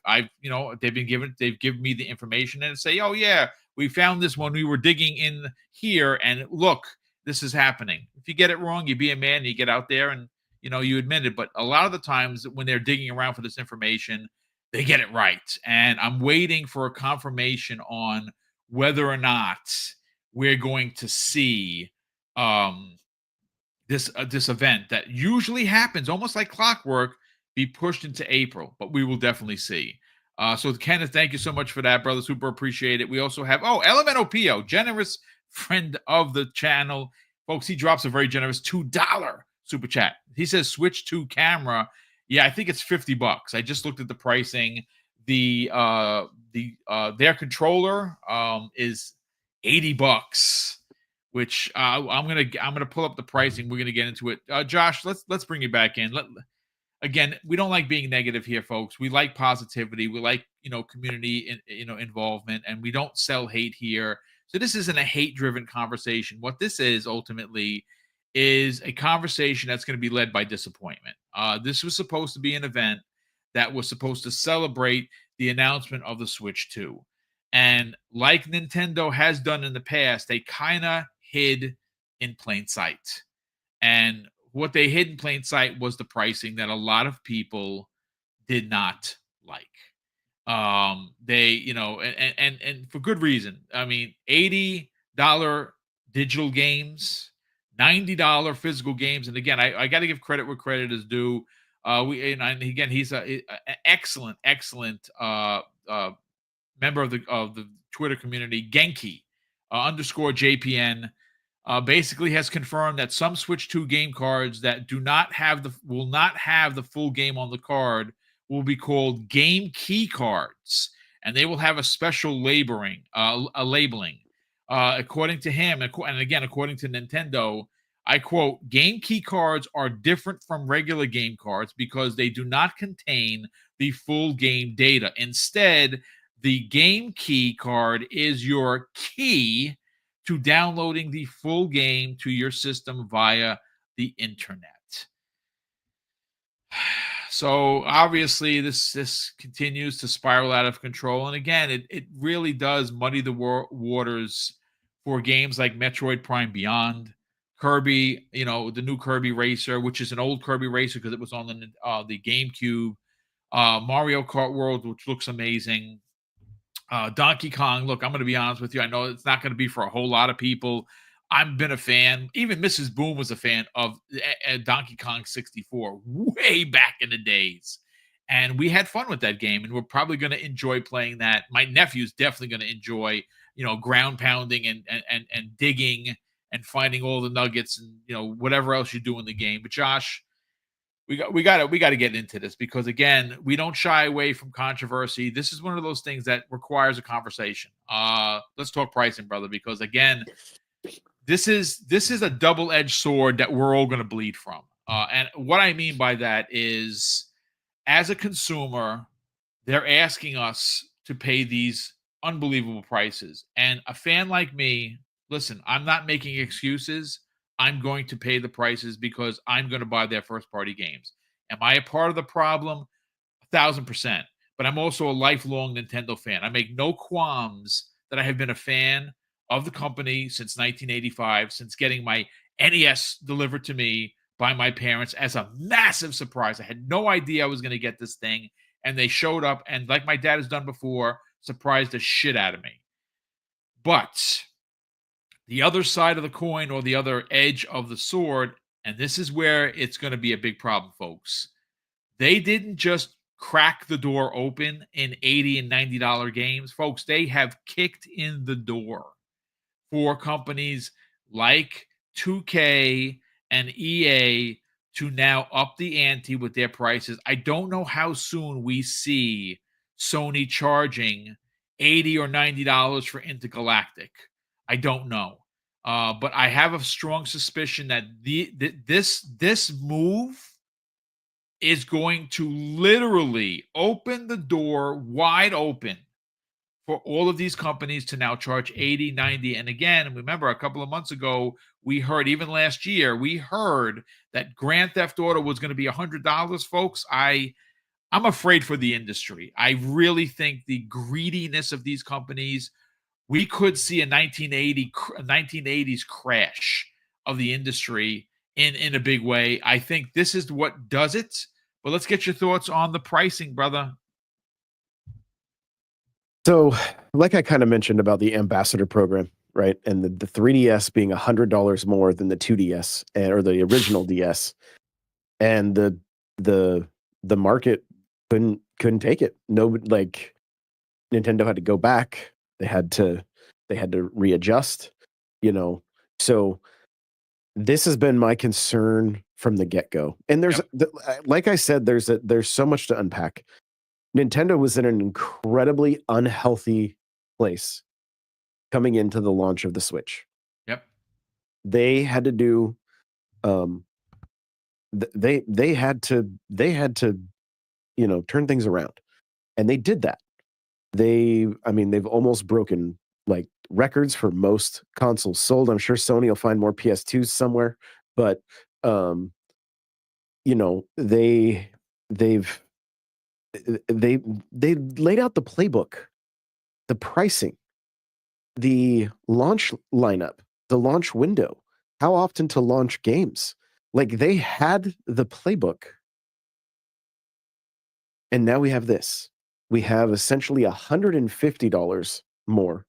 they've given me the information and say, oh yeah, we found this when we were digging in here, and look, this is happening. If you get it wrong, you be a man, you get out there and you admit it. But a lot of the times when they're digging around for this information, they get it right. And I'm waiting for a confirmation on whether or not we're going to see this event that usually happens almost like clockwork be pushed into April, but we will definitely see. So Kenneth, thank you so much for that, brother. Super appreciate it. We also have Elemento Pio, generous friend of the channel, folks. He drops a very generous $2 super chat. He says Switch 2 camera. Yeah, I think it's $50. I just looked at the pricing. Their controller is $80. Which I'm gonna pull up the pricing. We're gonna get into it. Josh, let's bring you back in. Again, we don't like being negative here, folks. We like positivity. We like community involvement, and we don't sell hate here. So this isn't a hate-driven conversation. What this is ultimately is a conversation that's going to be led by disappointment. This was supposed to be an event that was supposed to celebrate the announcement of the Switch 2. And like Nintendo has done in the past, they kind of hid in plain sight. And what they hid in plain sight was the pricing that a lot of people did not like. They, and for good reason. I mean, $80 digital games, $90 physical games. And again, I got to give credit where credit is due. And again, he's an excellent member of the Twitter community. Genki _ JPN basically has confirmed that some Switch 2 game cards that will not have the full game on the card will be called game key cards, and they will have a special labeling. According to him, and again according to Nintendo, I quote, "Game key cards are different from regular game cards because they do not contain the full game data. Instead, the game key card is your key to downloading the full game to your system via the internet." So obviously this continues to spiral out of control, and again, it really does muddy the waters for games like Metroid Prime Beyond, Kirby, the new Kirby Racer, which is an old Kirby Racer because it was on the GameCube, Mario Kart World, which looks amazing. Donkey Kong, look, I'm going to be honest with you. I know it's not going to be for a whole lot of people. I've been a fan. Even Mrs. Boom was a fan of Donkey Kong 64 way back in the days. And we had fun with that game, and we're probably going to enjoy playing that. My nephew's definitely going to enjoy, ground pounding and digging and finding all the nuggets and whatever else you do in the game. But Josh, we got to get into this because again, we don't shy away from controversy. This is one of those things that requires a conversation. Let's talk pricing, brother, because again, this is a double-edged sword that we're all going to bleed from. And what I mean by that is, as a consumer, they're asking us to pay these unbelievable prices. And a fan like me, listen, I'm not making excuses. I'm going to pay the prices because I'm going to buy their first-party games. Am I a part of the problem? 1,000%. But I'm also a lifelong Nintendo fan. I make no qualms that I have been a fan of the company since 1985, since getting my NES delivered to me by my parents as a massive surprise. I had no idea I was going to get this thing, and they showed up, and like my dad has done before, surprised the shit out of me. But the other side of the coin, or the other edge of the sword, and this is where it's going to be a big problem, folks. They didn't just crack the door open in $80 and $90 games. Folks, they have kicked in the door for companies like 2K and EA to now up the ante with their prices. I don't know how soon we see Sony charging $80 or $90 for Intergalactic. I don't know. But I have a strong suspicion that this move is going to literally open the door wide open for all of these companies to now charge 80, 90. And again, remember a couple of months ago, we heard, even last year, we heard that Grand Theft Auto was going to be $100, folks. I'm afraid for the industry. I really think the greediness of these companies, we could see a 1980s crash of the industry in a big way. I think this is what does it. But let's get your thoughts on the pricing, brother. So, like I kind of mentioned about the ambassador program, right? And the 3DS being $100 more than the 2DS or the original DS, and the market couldn't take it. No, like Nintendo had to go back. They had to readjust. So this has been my concern from the get-go. And there's, like I said, there's so much to unpack. Nintendo was in an incredibly unhealthy place coming into the launch of the Switch. Yep. They had to do, they had to, turn things around, and they did that. They've almost broken like records for most consoles sold. I'm sure Sony will find more PS2s somewhere, but they've they laid out the playbook, the pricing, the launch lineup, the launch window, how often to launch games. Like, they had the playbook. And now we have this. We have essentially $150 more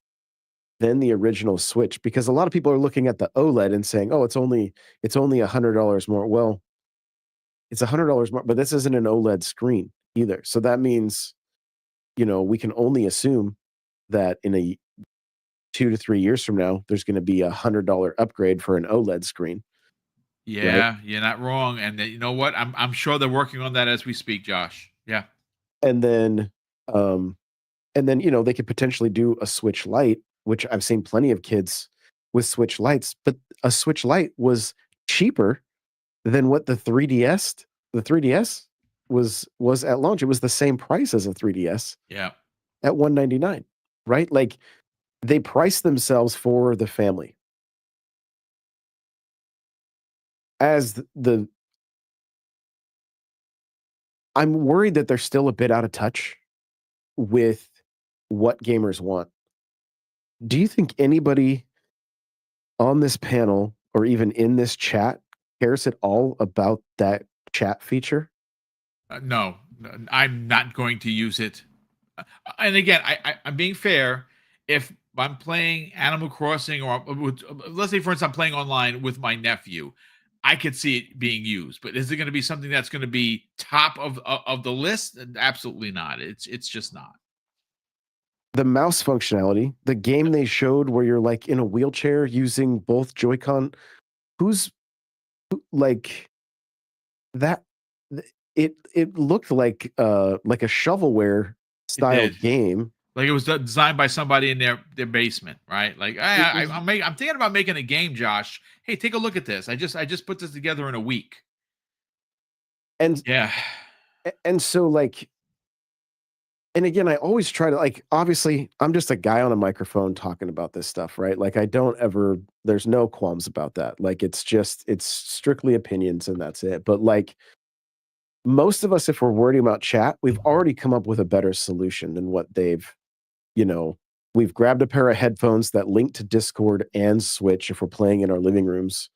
than the original Switch, because a lot of people are looking at the OLED and saying, "Oh, it's only $100 more." Well, it's $100 more, but this isn't an OLED screen either. So that means, we can only assume that in a 2 to 3 years from now, there's going to be $100 upgrade for an OLED screen. Yeah, right? You're not wrong. And you know what? I'm sure they're working on that as we speak, Josh. Yeah. And then, they could potentially do a Switch Lite, which I've seen plenty of kids with Switch Lites, but a Switch Lite was cheaper than what the 3DS was at launch. It was the same price as a 3DS. Yeah. At $199, right? Like, they price themselves for the family. As I'm worried that they're still a bit out of touch with what gamers want. Do you think anybody on this panel or even in this chat cares at all about that chat feature? No, I'm not going to use it. And again, I'm being fair. If I'm playing Animal Crossing, or let's say, for instance, I'm playing online with my nephew, I could see it being used. But is it going to be something that's going to be top of the list? Absolutely not. It's just not. The mouse functionality, the game they showed where you're like in a wheelchair using both Joy-Con, like that? It looked like a shovelware style did. game. Like it was designed by somebody in their basement, right? Like was- I'm thinking about making a game, Josh. Hey, take a look at this. I just put this together in a week. And Yeah. and so like, and again, I always try to, like, obviously I'm just a guy on a microphone talking about this stuff, right? Like there's no qualms about that. Like it's strictly opinions and that's it. But like most of us, if we're worried about chat, we've already come up with a better solution than what we've grabbed a pair of headphones that link to Discord and Switch if we're playing in our living rooms.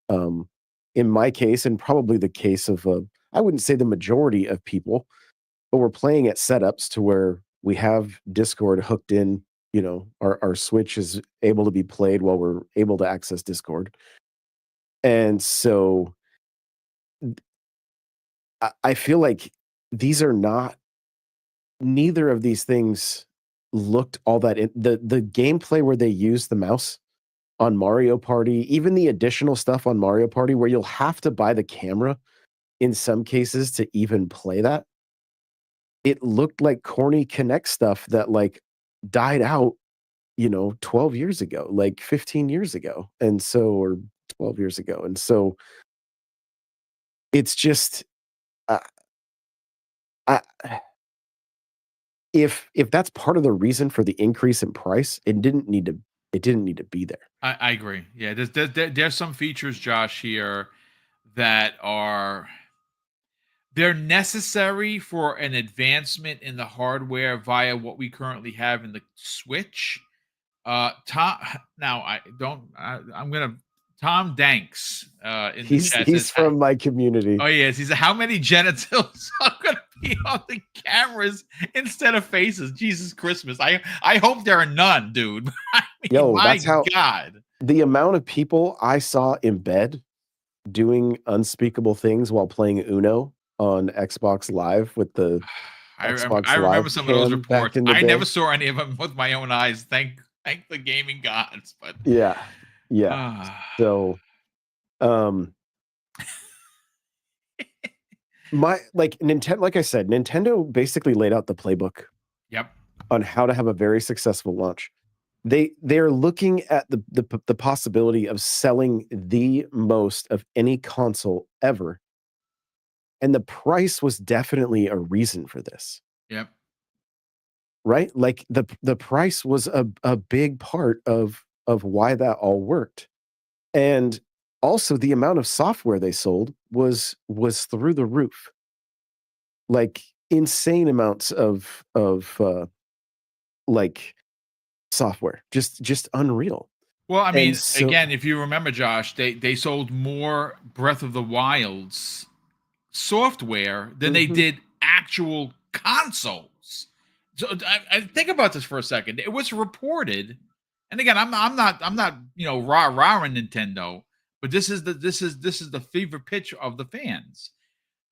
In my case, and probably the case of, I wouldn't say the majority of people, but we're playing at setups to where we have Discord hooked in. Our Switch is able to be played while we're able to access Discord. And so I feel like neither of these things looked all that the gameplay where they use the mouse on Mario Party, even the additional stuff on Mario Party where you'll have to buy the camera in some cases to even play that. It looked like corny Connect stuff that like died out, 12 years ago, like 15 years ago. And so, or 12 years ago. And so it's just, uh, I, if that's part of the reason for the increase in price, it didn't need to be there. I agree. Yeah, there's some features, Josh, here that they're necessary for an advancement in the hardware via what we currently have in the Switch. Tom, now I'm gonna Tom Danks in the chat He's says, from my community. oh yes, he said, how many genitals are gonna be on the cameras instead of faces? Jesus Christmas. I hope there are none, dude. I mean, Yo, my that's how God. the amount of people I saw in bed doing unspeakable things while playing Uno on Xbox Live with the Xbox I remember Live some of those cam back reports. in the I day. never saw any of them with my own eyes. Thank the gaming gods. But Yeah. So, Nintendo, like I said, Nintendo basically laid out the playbook. Yep. On how to have a very successful launch. They're looking at the possibility of selling the most of any console ever, and the price was definitely a reason for this. Yep. Right? Like the price was a big part of why that all worked. And also the amount of software they sold was through the roof. Like insane amounts of like software, just unreal. Well, I mean, So, again, if you remember, Josh, they sold more Breath of the Wild's software than they did actual consoles. So I think about this for a second. It was reported, and again, I'm not rah-rahing Nintendo, but this is the fever pitch of the fans.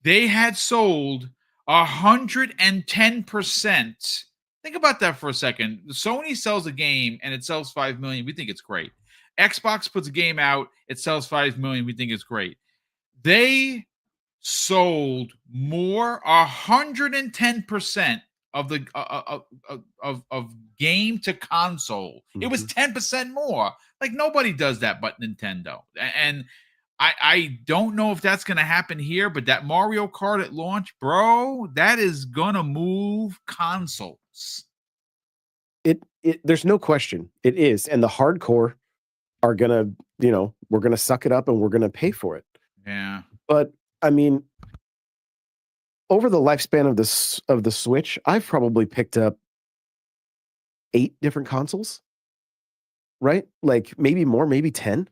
They had sold 110%. Think about that for a second. Sony sells a game and it sells 5 million. We think it's great. Xbox puts a game out, it sells 5 million. We think it's great. They sold more, 110% of the of game to console. It was 10% more. Like nobody does that but Nintendo. And I don't know if that's going to happen here, but that Mario Kart at launch, bro, that is going to move consoles. There's no question it is, and the hardcore are gonna, we're gonna suck it up and we're gonna pay for it. Yeah. But I mean, over the lifespan of the Switch, I've probably picked up 8 different consoles, right? Like maybe more, maybe 10.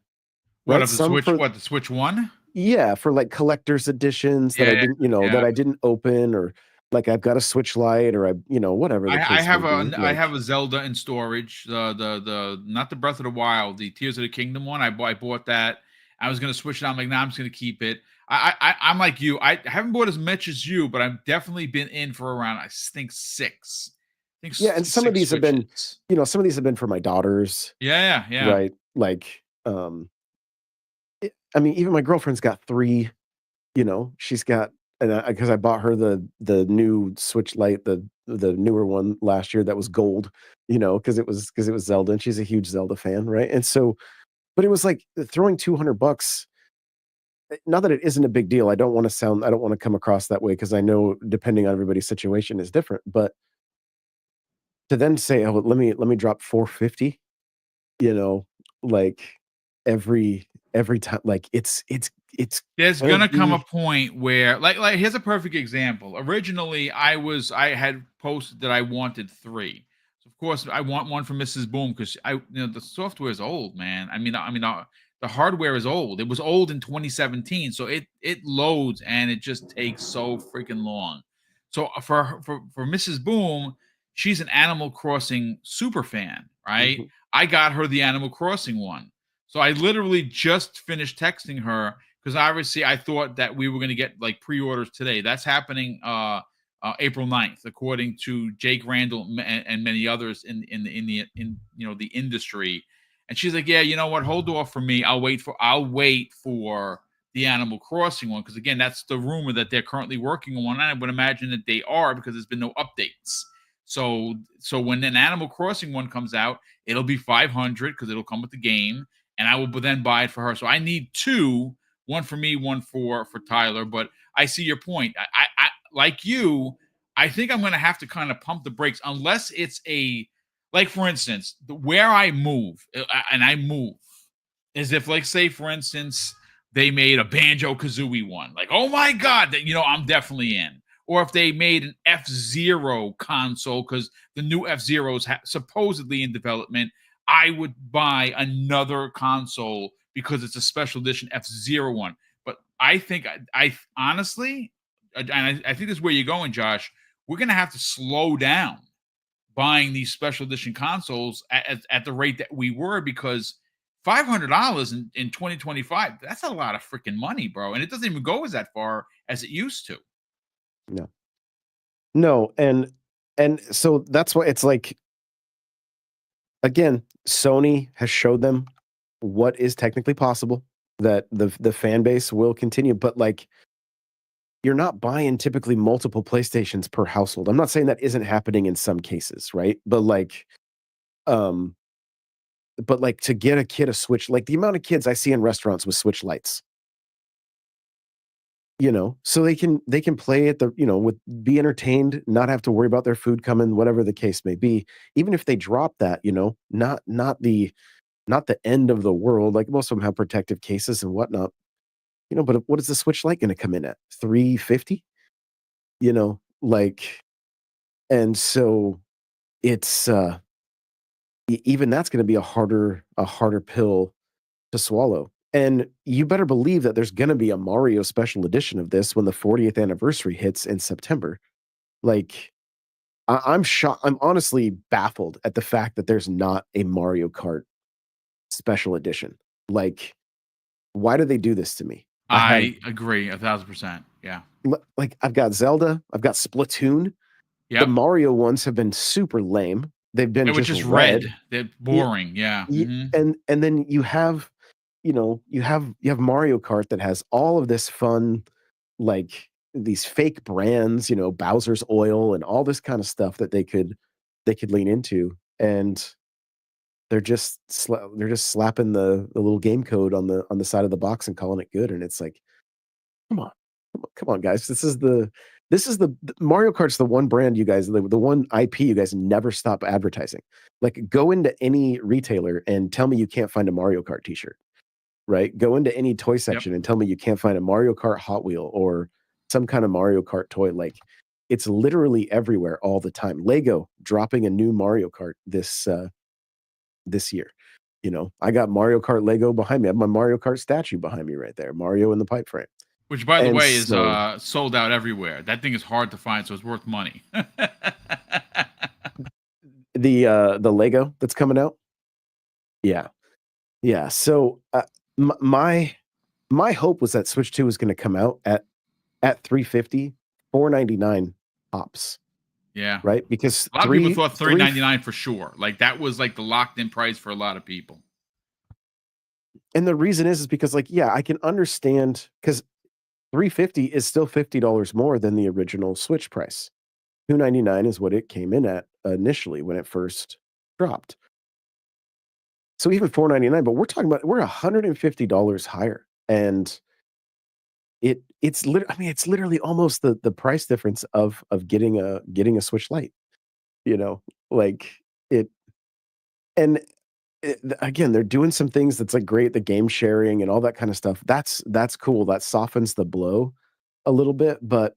What Right? of the Some Switch? for What, the Switch One? yeah, for like collector's editions that I Yeah, didn't, you know, yeah. that I didn't open, or like I've got a Switch Lite, or I, you know, whatever the I case may have be. I Like, have a Zelda in storage. The not the Breath of the Wild, the Tears of the Kingdom one. I bought that. I was gonna switch it. I'm like, nah, I'm just gonna keep it. I'm like you. I haven't bought as much as you, but I've definitely been in for around, I think, 6. I think yeah, and some of 6 these have been, switches. you know, some of these have been for my daughters, Yeah, yeah. right? Like, I mean, even my girlfriend's got 3. You know, she's got, and because I bought her the new Switch Lite, the newer one last year that was gold, you know, because it was Zelda, and she's a huge Zelda fan, right? And so, but it was like throwing $200. Not that it isn't a big deal. I don't want to come across that way, because I know depending on everybody's situation is different. But to then say, oh, let me drop 450, you know, like every time, like it's There's gonna gonna come a be. point where, here's a perfect example. Originally, I had posted that I wanted 3. So of course, I want one for Mrs. Boom, because the software is old, man. The hardware is old. It was old in 2017, so it loads and it just takes so freaking long. So for Mrs. Boom, she's an Animal Crossing super fan, right? Mhm, I got her the Animal Crossing one. So I literally just finished texting her, because obviously I thought that we were going to get like pre-orders today. That's happening April 9th, according to Jake Randall and many others in the industry. And she's like, "Yeah, you know what? Hold off for me. I'll wait for the Animal Crossing one, because again, that's the rumor that they're currently working on. And I would imagine that they are, because there's been no updates. So when an Animal Crossing one comes out, it'll be 500, because it'll come with the game, and I will then buy it for her. So I need 2, one for me, one for Tyler. But I see your point. I like you. I think I'm going to have to kind of pump the brakes, unless it's like, for instance, where I move, and I move, is if, like, say for instance, they made a Banjo Kazooie one, like, oh my god, that I'm definitely in. Or if they made an F-Zero console, because the new F-Zero is supposedly in development, I would buy another console because it's a special edition F-Zero one. But I think I honestly, and I think this is where you're going, Josh. We're gonna have to slow down buying these special edition consoles at the rate that we were, because $500 in 2025, that's a lot of freaking money, bro. And it doesn't even go as that far as it used to. no. No, and so that's why it's like, again, Sony has showed them what is technically possible, that the fan base will continue, but like, you're not buying typically multiple PlayStations per household. I'm not saying that isn't happening in some cases, right? Um, but like, to get a kid a Switch, like the amount of kids I see in restaurants with Switch Lights, you know, so they can play at the, you know, with, be entertained, not have to worry about their food coming, whatever the case may be. Even if they drop that, you know, not the end of the world. Like, most of them have protective cases and whatnot, you know. But what is the Switch Lite going to come in at? 350, you know, like, and so it's even that's going to be a harder pill to swallow. And you better believe that there's going to be a Mario special edition of this when the 40th anniversary hits in September. Like, I'm shocked. I'm honestly baffled at the fact that there's not a Mario Kart special edition. Like, why do they do this to me? I have I agree 1,000%. Yeah. like, I've got Zelda, I've got Splatoon. The Yep. Mario ones have been super lame. They've been They were just just red. red. They're Yeah, boring. Yeah. and then you have, you know, you have Mario Kart that has all of this fun, like these fake brands, you know, Bowser's Oil and all this kind of stuff that they could lean into, and they're just slapping the little game code on the side of the box and calling it good. And it's like, come on, come on, guys. This is the Mario Kart's the one brand, you guys, the one IP you guys never stop advertising. Like, go into any retailer and tell me you can't find a Mario Kart t-shirt, right? Go into any toy Yep. section and tell me you can't find a Mario Kart Hot Wheel or some kind of Mario Kart toy. Like it's literally everywhere all the time. Lego dropping a new Mario Kart this year. You know, I got Mario Kart Lego behind me. I have my Mario Kart statue behind me right there. Mario in the pipe frame. Which, by the And way, is so- sold out everywhere. That thing is hard to find, so it's worth money. the Lego that's coming out. Yeah. Yeah. So my hope was that Switch 2 was going to come out at $350, $499 pops. Yeah. Right? Because a lot of people thought $399 for sure. Like that was like the locked in price for a lot of people. And the reason is because like, yeah, I can understand because $350 is still $50 more than the original Switch price. $299 is what it came in at initially when it first dropped. So even $499, but we're $150 higher. And it's literally almost the price difference of getting a Switch Lite. You know, like it, and again, they're doing some things that's like great, the game sharing and all that kind of stuff. That's cool. That softens the blow a little bit, but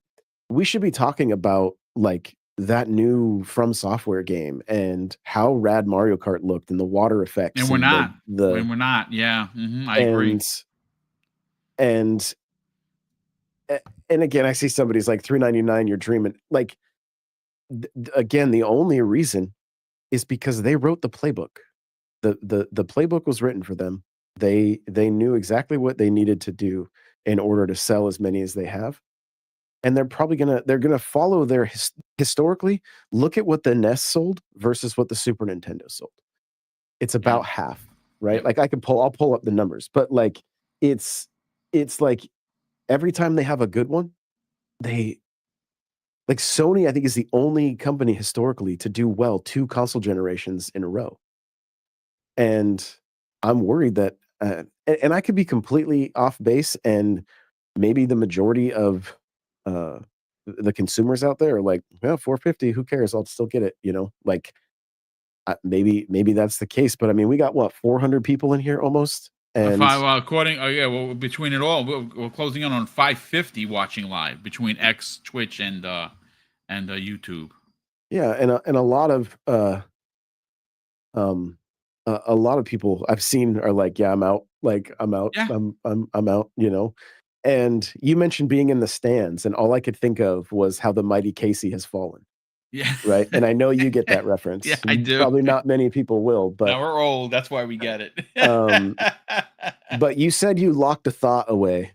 we should be talking about like that new From Software game and how rad Mario Kart looked and the water effects. And we're not. We're not. Yeah, I agree. And again, I see somebody's like $399. You're dreaming. Like again, the only reason is because they wrote the playbook. The playbook was written for them. They knew exactly what they needed to do in order to sell as many as they have. And they're probably gonna follow their historically. Look at what the NES sold versus what the Super Nintendo sold. It's about half, right? Like I'll pull up the numbers, but like it's like every time they have a good one, like Sony, I think, is the only company historically to do well 2 console generations in a row. And I'm worried that, and I could be completely off base, and maybe the majority of the consumers out there are like, well, $450, who cares? I'll still get it. You know, like maybe that's the case. But I mean, we got what, 400 people in here almost. And between it all, we're closing in on 550 watching live between X, Twitch, and YouTube. Yeah, and a lot of people I've seen are like, yeah, I'm out. Like I'm out. Yeah. I'm out. You know. And you mentioned being in the stands, and all I could think of was how the mighty Casey has fallen. Yeah. Right. And I know you get that reference. Yeah, I do. Probably not many people will, but no, we're old. That's why we get it. But you said you locked a thought away.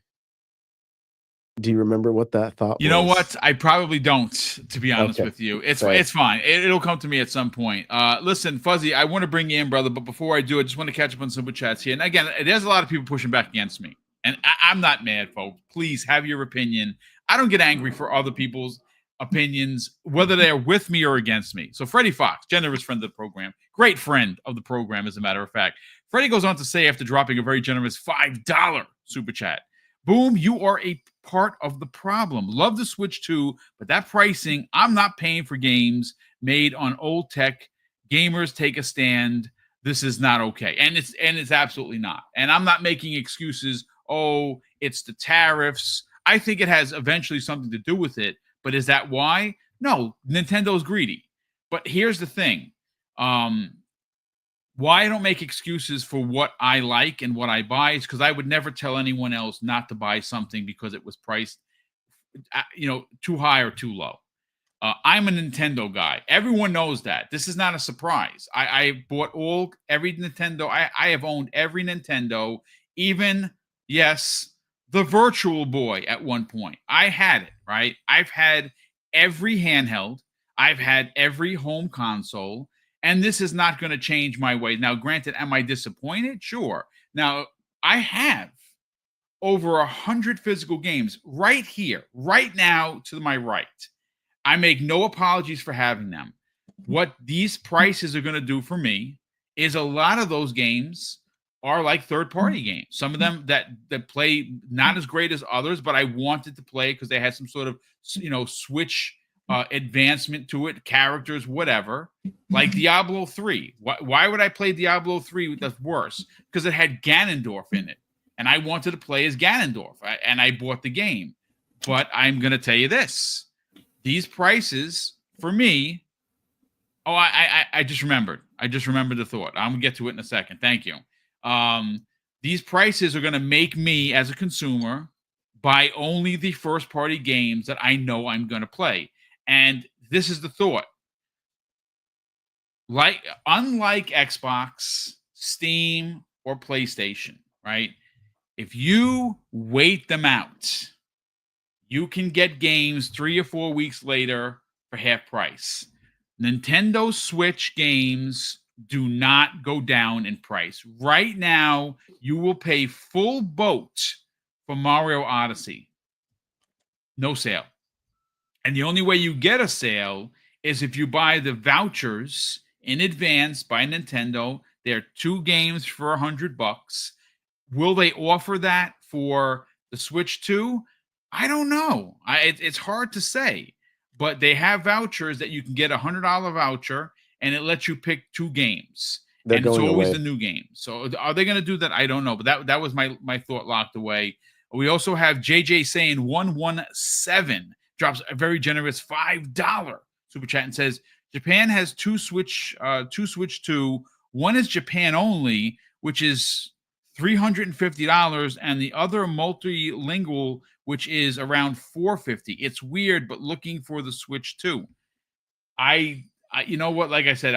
Do you remember what that thought was? You know what? I probably don't, to be honest with you. It's fine. It'll come to me at some point. Listen, Fuzzy, I want to bring you in, brother, but before I do, I just want to catch up on super chats here. And again, there's a lot of people pushing back against me. And I'm not mad, folks. Please have your opinion. I don't get angry for other people's opinions, whether they're with me or against me. So Freddie Fox, generous friend of the program, great friend of the program, as a matter of fact. Freddie goes on to say, after dropping a very generous $5 super chat, Boom, you are a part of the problem. Love the Switch 2, but that pricing, I'm not paying for games made on old tech. Gamers take a stand. This is not okay. And it's absolutely not. And I'm not making excuses. Oh, it's the tariffs. I think it has eventually something to do with it. But is that why? No, Nintendo's greedy. But here's the thing. Why I don't make excuses for what I like and what I buy is because I would never tell anyone else not to buy something because it was priced, too high or too low. I'm a Nintendo guy. Everyone knows that. This is not a surprise. I bought every Nintendo. I have owned every Nintendo, even, yes, the Virtual Boy at one point. I had it, right? I've had every handheld. I've had every home console. And this is not going to change my ways. Now, granted, am I disappointed? Sure. Now, I have over 100 physical games right here, right now, to my right. I make no apologies for having them. What these prices are going to do for me is a lot of those games are like third-party games. Some of them that play not as great as others, but I wanted to play because they had some sort of, Switch advancement to it, characters, whatever, like Diablo 3. Why would I play Diablo 3 that's worse? Because it had Ganondorf in it, and I wanted to play as Ganondorf, and I bought the game. But I'm going to tell you this. These prices, for me, I just remembered. I just remembered the thought. I'm going to get to it in a second. Thank you. These prices are going to make me, as a consumer, buy only the first-party games that I know I'm going to play. And this is the thought. Unlike Xbox, Steam, or PlayStation, right? If you wait them out, you can get games 3 or 4 weeks later for half price. Nintendo Switch games do not go down in price. Right now, you will pay full boat for Mario Odyssey. No sale. And the only way you get a sale is if you buy the vouchers in advance by Nintendo. They're 2 games for $100. Will they offer that for the Switch 2? I don't know. It's hard to say. But they have vouchers that you can get $100 voucher, and it lets you pick 2 games. They're and it's going always away. the new game. So are they going to do that? I don't know. But that was my thought locked away. We also have JJ saying 117 drops a very generous $5 super chat and says Japan has 2 Switch 2. One is Japan only, which is $350, and the other multilingual, which is around $450. It's weird, but looking for the Switch 2. I you know what? Like I said,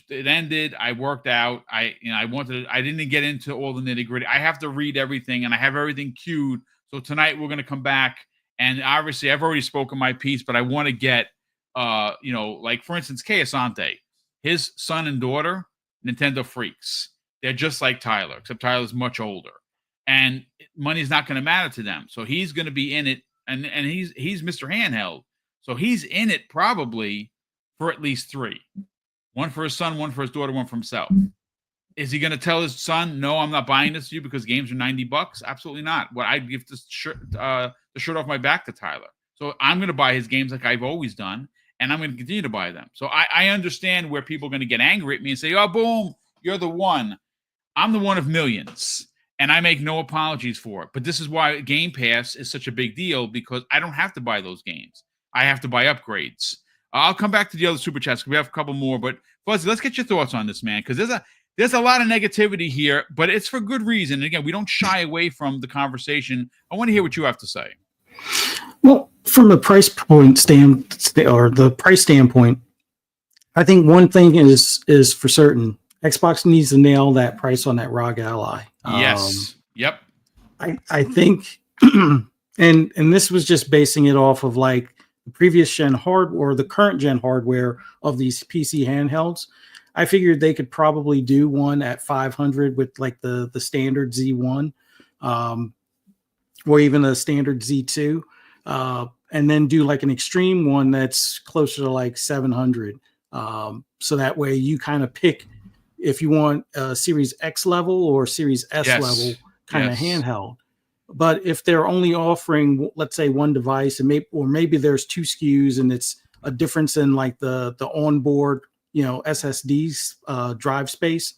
it ended. I worked out. I didn't get into all the nitty gritty. I have to read everything, and I have everything queued. So tonight we're going to come back, and obviously I've already spoken my piece, but I want to get, like for instance, Kayasante, his son and daughter, Nintendo freaks. They're just like Tyler, except Tyler's much older, and money's not going to matter to them. So he's going to be in it, and he's Mr. Handheld, so he's in it probably for at least 3. One for his son, one for his daughter, one for himself. Is he going to tell his son, no, I'm not buying this for you because games are $90? Absolutely not. Well, I'd give the shirt off my back to Tyler. So I'm going to buy his games like I've always done, and I'm going to continue to buy them. So I understand where people are going to get angry at me and say, oh, boom, you're the one. I'm the one of millions, and I make no apologies for it. But this is why Game Pass is such a big deal, because I don't have to buy those games. I have to buy upgrades. I'll come back to the other super chats because we have a couple more. But Fuzzy, let's get your thoughts on this, man, because there's a lot of negativity here, but it's for good reason. And again, we don't shy away from the conversation. I want to hear what you have to say. Well, from the price point the price standpoint, I think one thing is for certain: Xbox needs to nail that price on that ROG Ally. Yes. Yep. I think, and this was just basing it off of like the previous gen hardware or the current gen hardware of these PC handhelds. I figured they could probably do one at 500 with like the standard Z1, or even a standard Z2, and then do like an extreme one that's closer to like 700. So that way you kind of pick if you want a Series X level or Series S level kind of handheld. But if they're only offering, let's say, one device, and maybe there's 2 SKUs, and it's a difference in like the onboard, SSD's drive space,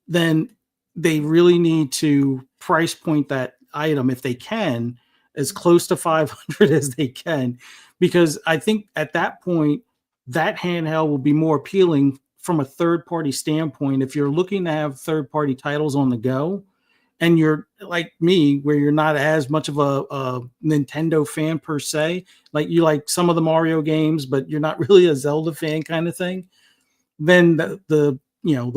then they really need to price point that item, if they can, as close to 500 as they can, because I think at that point that handheld will be more appealing from a third-party standpoint. If you're looking to have third-party titles on the go, and you're like me, where you're not as much of a Nintendo fan per se, like you like some of the Mario games, but you're not really a Zelda fan kind of thing, then the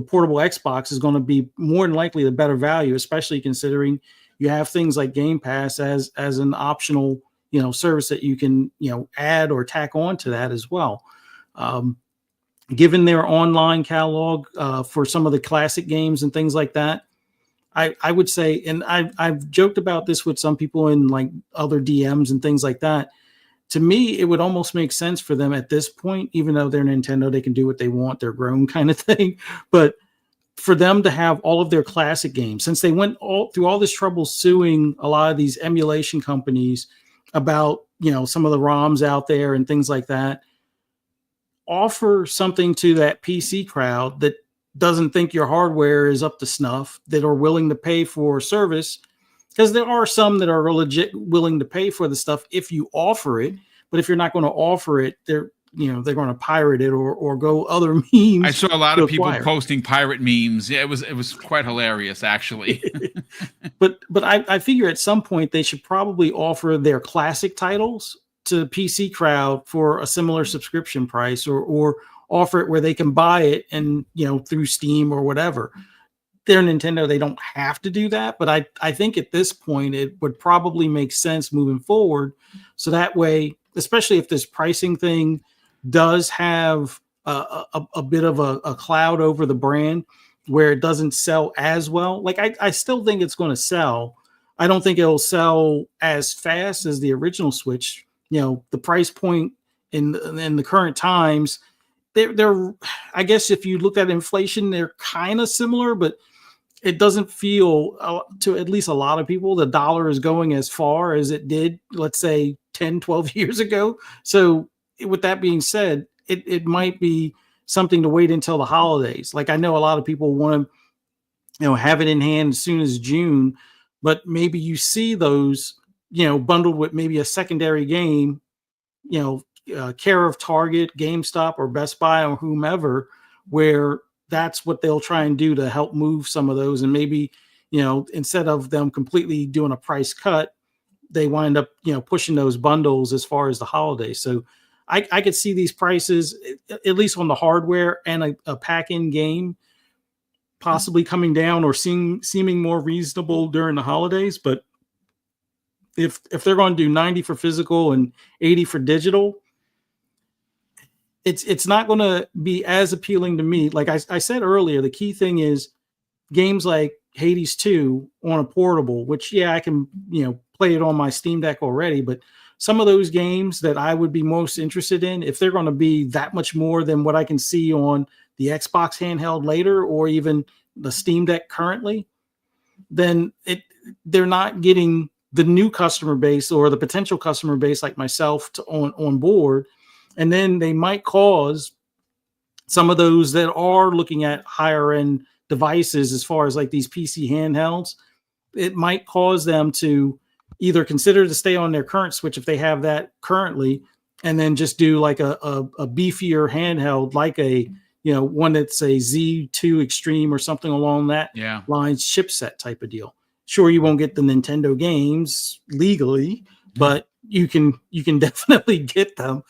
portable Xbox is going to be more than likely the better value, especially considering you have things like Game Pass as an optional, service that you can, add or tack on to that as well. Given their online catalog for some of the classic games and things like that, I would say, and I've joked about this with some people in like other DMs and things like that. To me, it would almost make sense for them at this point, even though they're Nintendo, they can do what they want, they're grown kind of thing. But for them to have all of their classic games, since they went through all this trouble suing a lot of these emulation companies about, some of the ROMs out there and things like that, offer something to that PC crowd that doesn't think your hardware is up to snuff, that are willing to pay for service because there are some that are legit willing to pay for the stuff if you offer it. But if you're not going to offer it, they're going to pirate it or go other means. I saw a lot to of people acquire. posting pirate memes. Yeah, it was quite hilarious, actually. But I figure at some point they should probably offer their classic titles to PC crowd for a similar subscription price, or offer it where they can buy it and through Steam or whatever. They're Nintendo, they don't have to do that, but I think at this point it would probably make sense moving forward, so that way, especially if this pricing thing does have a bit of a cloud over the brand where it doesn't sell as well. Like I still think it's going to sell. I don't think it'll sell as fast as the original Switch. The price point in the current times, they're I guess if you look at inflation, they're kind of similar, but it doesn't feel to at least a lot of people the dollar is going as far as it did, let's say 10, 12 years ago. So with that being said, it might be something to wait until the holidays. Like I know a lot of people want to have it in hand as soon as June, but maybe you see those bundled with maybe a secondary game, care of Target, GameStop, or Best Buy, or whomever, where that's what they'll try and do to help move some of those. And maybe, instead of them completely doing a price cut, they wind up, pushing those bundles as far as the holidays. So I could see these prices, at least on the hardware and a pack-in game, possibly coming down or seeming more reasonable during the holidays. But if they're going to do 90 for physical and 80 for digital, it's not going to be as appealing to me. Like I said earlier, the key thing is games like Hades 2 on a portable, which I can play it on my Steam Deck already, but some of those games that I would be most interested in, if they're going to be that much more than what I can see on the Xbox handheld later, or even the Steam Deck currently, then they're not getting the new customer base or the potential customer base like myself on board. And then they might cause some of those that are looking at higher end devices, as far as like these PC handhelds, it might cause them to either consider to stay on their current Switch if they have that currently, and then just do like a beefier handheld, like a one that's a Z2 Extreme or something along that lines, chipset type of deal. Sure, you won't get the Nintendo games legally, but you can definitely get them.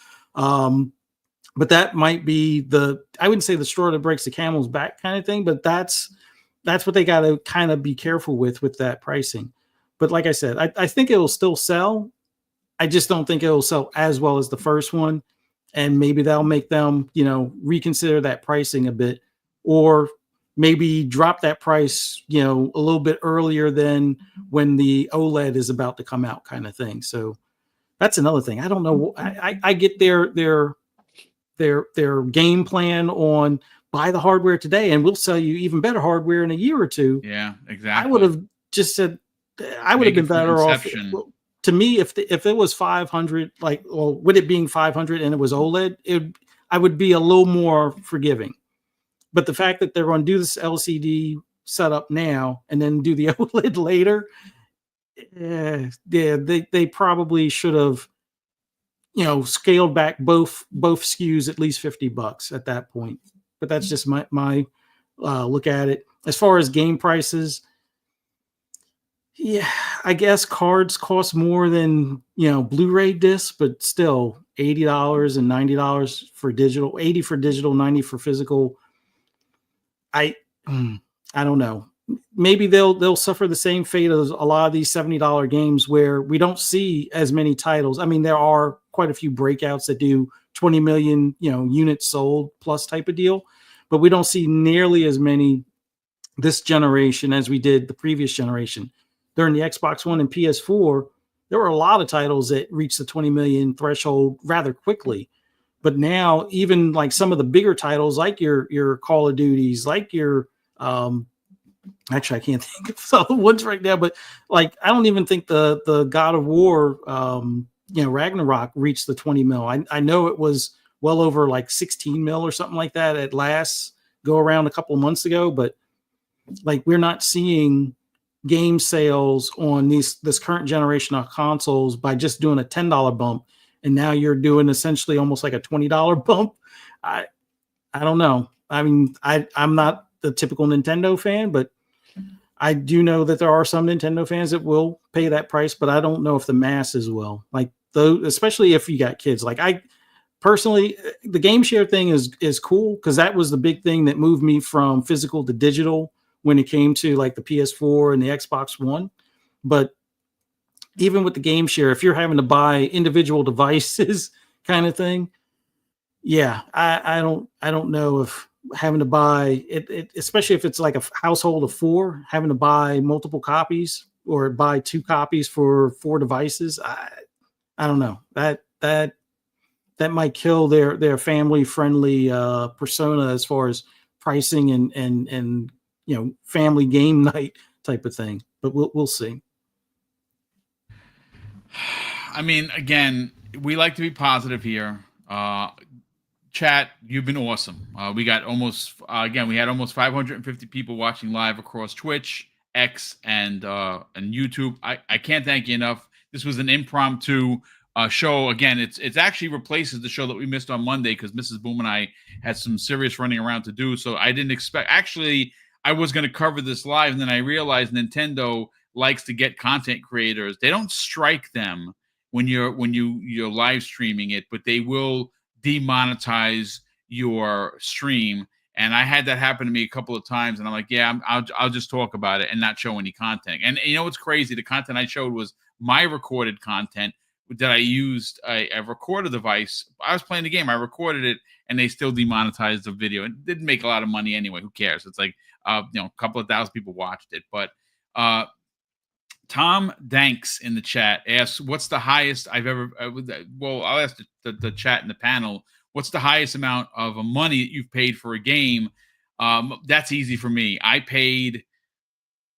But that might be I wouldn't say the straw that breaks the camel's back kind of thing, but that's what they got to kind of be careful with that pricing. But like I said, I think it'll still sell. I just don't think it'll sell as well as the first one. And maybe that'll make them, reconsider that pricing a bit, or maybe drop that price, a little bit earlier than when the OLED is about to come out, kind of thing. So that's another thing. I don't know. I get their game plan on buy the hardware today and we'll sell you even better hardware in a year or two. Yeah, exactly. I would have just said, I would have been better off. To me, if it was 500, with it being 500 and it was OLED, I would be a little more forgiving. But the fact that they're going to do this LCD setup now and then do the OLED later, they probably should have, scaled back both SKUs at least $50 at that point. But that's just my look at it. As far as game prices, I guess cards cost more than Blu-ray discs, but still $80 and $90 for digital, 80 for digital, 90 for physical. I don't know. Maybe they'll suffer the same fate as a lot of these $70 games where we don't see as many titles. I mean, there are quite a few breakouts that do 20 million units sold plus type of deal, but we don't see nearly as many this generation as we did the previous generation. During the Xbox One and PS4, there were a lot of titles that reached the 20 million threshold rather quickly. But now, even like some of the bigger titles, like your Call of Duties, like your actually I can't think of some of the ones right now, but like I don't even think the God of War Ragnarok reached the 20 mil. I know it was well over like 16 mil or something like that at last go around a couple of months ago, but like we're not seeing game sales on this current generation of consoles by just doing a $10 bump, and now you're doing essentially almost like a $20 bump. I don't know. I mean, I'm not the typical Nintendo fan, but I do know that there are some Nintendo fans that will pay that price, but I don't know if the masses will. Like, though, especially if you got kids. Like, I personally, the game share thing is cool, because that was the big thing that moved me from physical to digital when it came to like the PS4 and the Xbox One. But even with the game share, if you're having to buy individual devices kind of thing, yeah, I don't know if having to buy it, especially if it's like a household of four, having to buy multiple copies or buy 2 copies for 4 devices. I don't know, that might kill their family friendly persona as far as pricing and family game night type of thing. But we'll see. I mean, again, we like to be positive here. Chat, you've been awesome. We got almost we had almost 550 people watching live across Twitch, X, and YouTube. I can't thank you enough. This was an impromptu show. Again, it's actually replaces the show that we missed on Monday because Mrs. Boom and I had some serious running around to do. So I didn't expect. Actually, I was going to cover this live, and then I realized Nintendo likes to get content creators. They don't strike them when you're live streaming it, but they will demonetize your stream. And I had that happen to me a couple of times, and I'm like, yeah, I'll just talk about it and not show any content. And you know what's crazy? The content I showed was my recorded content that I used a recorder device. I was playing the game, I recorded it, and they still demonetized the video. It didn't make a lot of money anyway. Who cares? It's like a couple of thousand people watched it. But Tom Danks in the chat asks, what's the highest I've ever, well, I'll ask the chat in the panel, what's the highest amount of money that you've paid for a game? That's easy for me. I paid,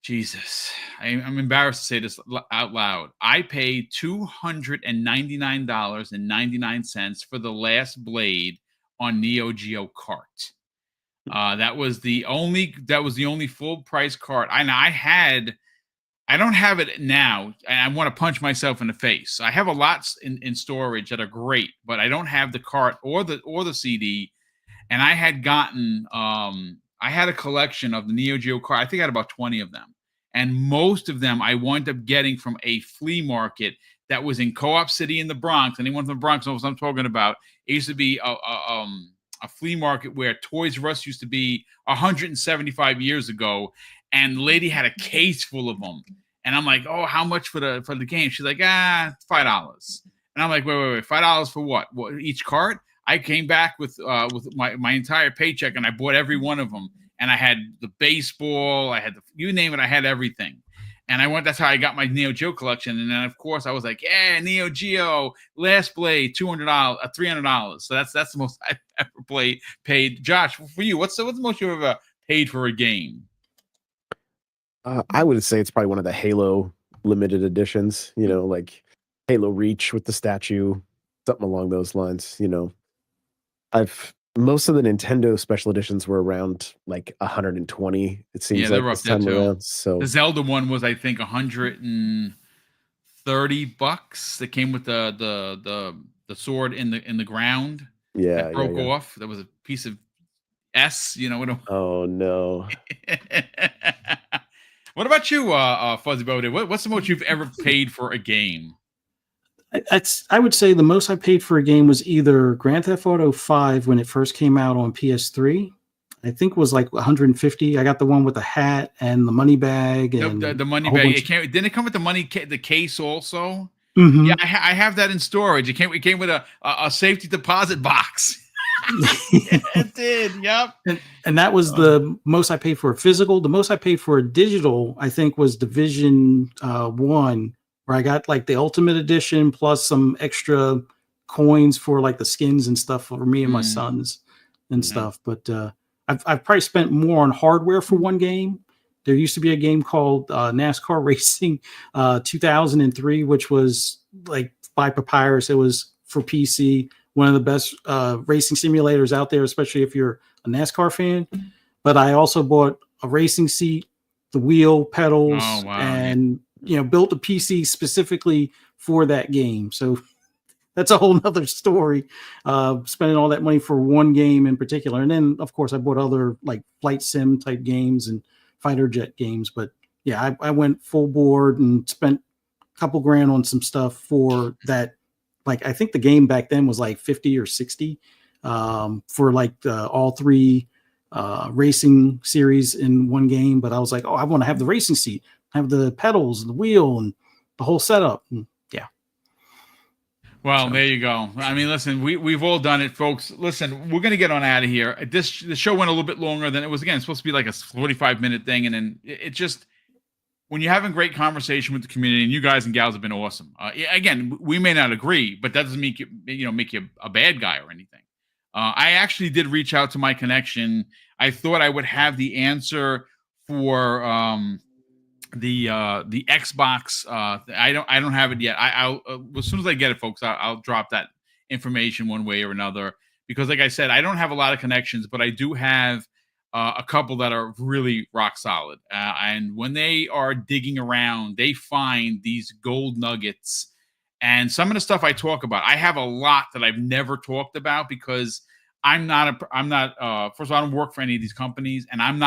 Jesus, I'm embarrassed to say this out loud. I paid $299.99 for the last Blade on Neo Geo Kart. That was the only full price cart. I don't have it now, and I want to punch myself in the face. I have a lot in storage that are great, but I don't have the cart or the CD. And I had gotten, I had a collection of the Neo Geo cart. I think I had about 20 of them, and most of them I wound up getting from a flea market that was in Co-op City in the Bronx. Anyone from the Bronx knows what I'm talking about. It used to be a flea market where Toys R Us used to be 175 years ago. And the lady had a case full of them. And I'm like, oh, how much for the game? She's like, $5. And I'm like, wait, $5 for what? What, each cart? I came back with my entire paycheck, and I bought every one of them. And I had the baseball, I had you name it, I had everything. And that's how I got my Neo Geo collection. And then of course I was like, yeah, Neo Geo, Last Blade, $200, $300. So that's the most I've ever paid. Josh, for you, what's the most you've ever paid for a game? I would say it's probably one of the Halo limited editions, like Halo Reach with the statue, something along those lines. Most of the Nintendo special editions were around like 120. It seems like this time around. So the Zelda one was, I think, $130 that came with the sword in the ground. Yeah, that broke off. That was a piece of S. Oh no. What about you, Fuzzy Bodie? What's the most you've ever paid for a game? I would say the most I paid for a game was either Grand Theft Auto 5 when it first came out on PS3. I think was like 150. I got the one with the hat and the money bag. And the money bag. Didn't it come with the case also? Mm-hmm. Yeah, I have that in storage. It came with a safety deposit box. It did. Yep. And that was the most I paid for a physical. The most I paid for a digital, I think, was Division 1, where I got like the Ultimate Edition plus some extra coins for like the skins and stuff for me and my sons and stuff. But I've probably spent more on hardware for one game. There used to be a game called NASCAR Racing 2003, which was like by Papyrus. It was for PC. One of the best racing simulators out there, especially if you're a NASCAR fan. But I also bought a racing seat, the wheel, Oh pedals, wow. and built a PC specifically for that game. So that's a whole nother story. Spending all that money for one game in particular, and then of course I bought other like flight sim type games and fighter jet games. But yeah, I went full board and spent a couple grand on some stuff for that. Like I think the game back then was like 50 or 60 for like all three racing series in one game. But I was like, oh, I want to have the racing seat, have the pedals and the wheel and the whole setup. And yeah. Well, there you go. I mean, listen, we've all done it, folks. Listen, we're gonna get on out of here. The show went a little bit longer than it was. Again, it's supposed to be like a 45-minute thing, and then it just, when you're having great conversation with the community, and you guys and gals have been awesome. Again, we may not agree, but that doesn't make you a bad guy or anything. I actually did reach out to my connection. I thought I would have the answer for the Xbox. I don't have it yet. I'll as soon as I get it, folks, I'll drop that information one way or another, because like I said, I don't have a lot of connections, but I do have a couple that are really rock solid. And when they are digging around, they find these gold nuggets. And some of the stuff I talk about, I have a lot that I've never talked about because I'm not first of all, I don't work for any of these companies, and I'm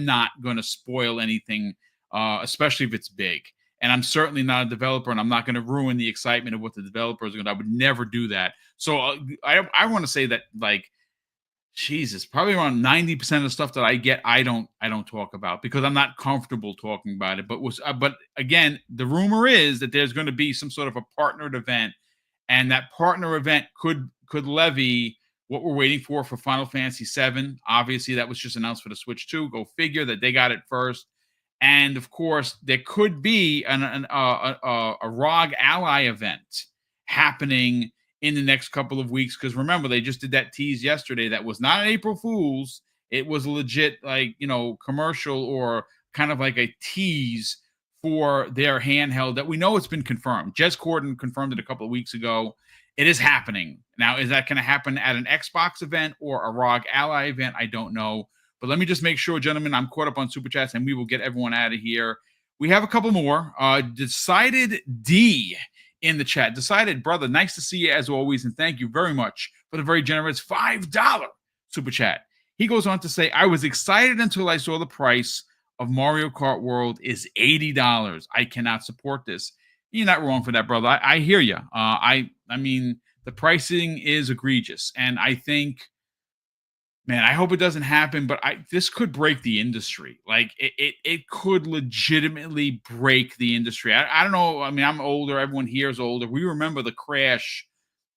not going to spoil anything, especially if it's big. And I'm certainly not a developer, and I'm not going to ruin the excitement of what the developers are going to. I would never do that. So I want to say that, like, Jesus, probably around 90% of the stuff that I get, I don't talk about because I'm not comfortable talking about it. But again, the rumor is that there's going to be some sort of a partnered event, and that partner event could levy what we're waiting for Final Fantasy VII. Obviously, that was just announced for the Switch 2. Go figure that they got it first. And of course, there could be a ROG Ally event happening in the next couple of weeks, because remember, they just did that tease yesterday that was not an April Fool's. It was legit, like, commercial, or kind of like a tease for their handheld that we know it's been confirmed. Jez Corden confirmed it a couple of weeks ago. It is happening. Now, is that going to happen at an Xbox event or a ROG Ally event? I don't know. But let me just make sure, gentlemen, I'm caught up on Super Chats, and we will get everyone out of here. We have a couple more. Decided D in the chat. Decided, brother, nice to see you as always, and thank you very much for the very generous $5 Super Chat. He goes on to say, I was excited until I saw the price of Mario Kart World is $80. I cannot support this. You're not wrong for that, brother. I hear you. I mean, the pricing is egregious, and I think, man, I hope it doesn't happen, but this could break the industry. Like, it could legitimately break the industry. I don't know. I mean, I'm older. Everyone here is older. We remember the crash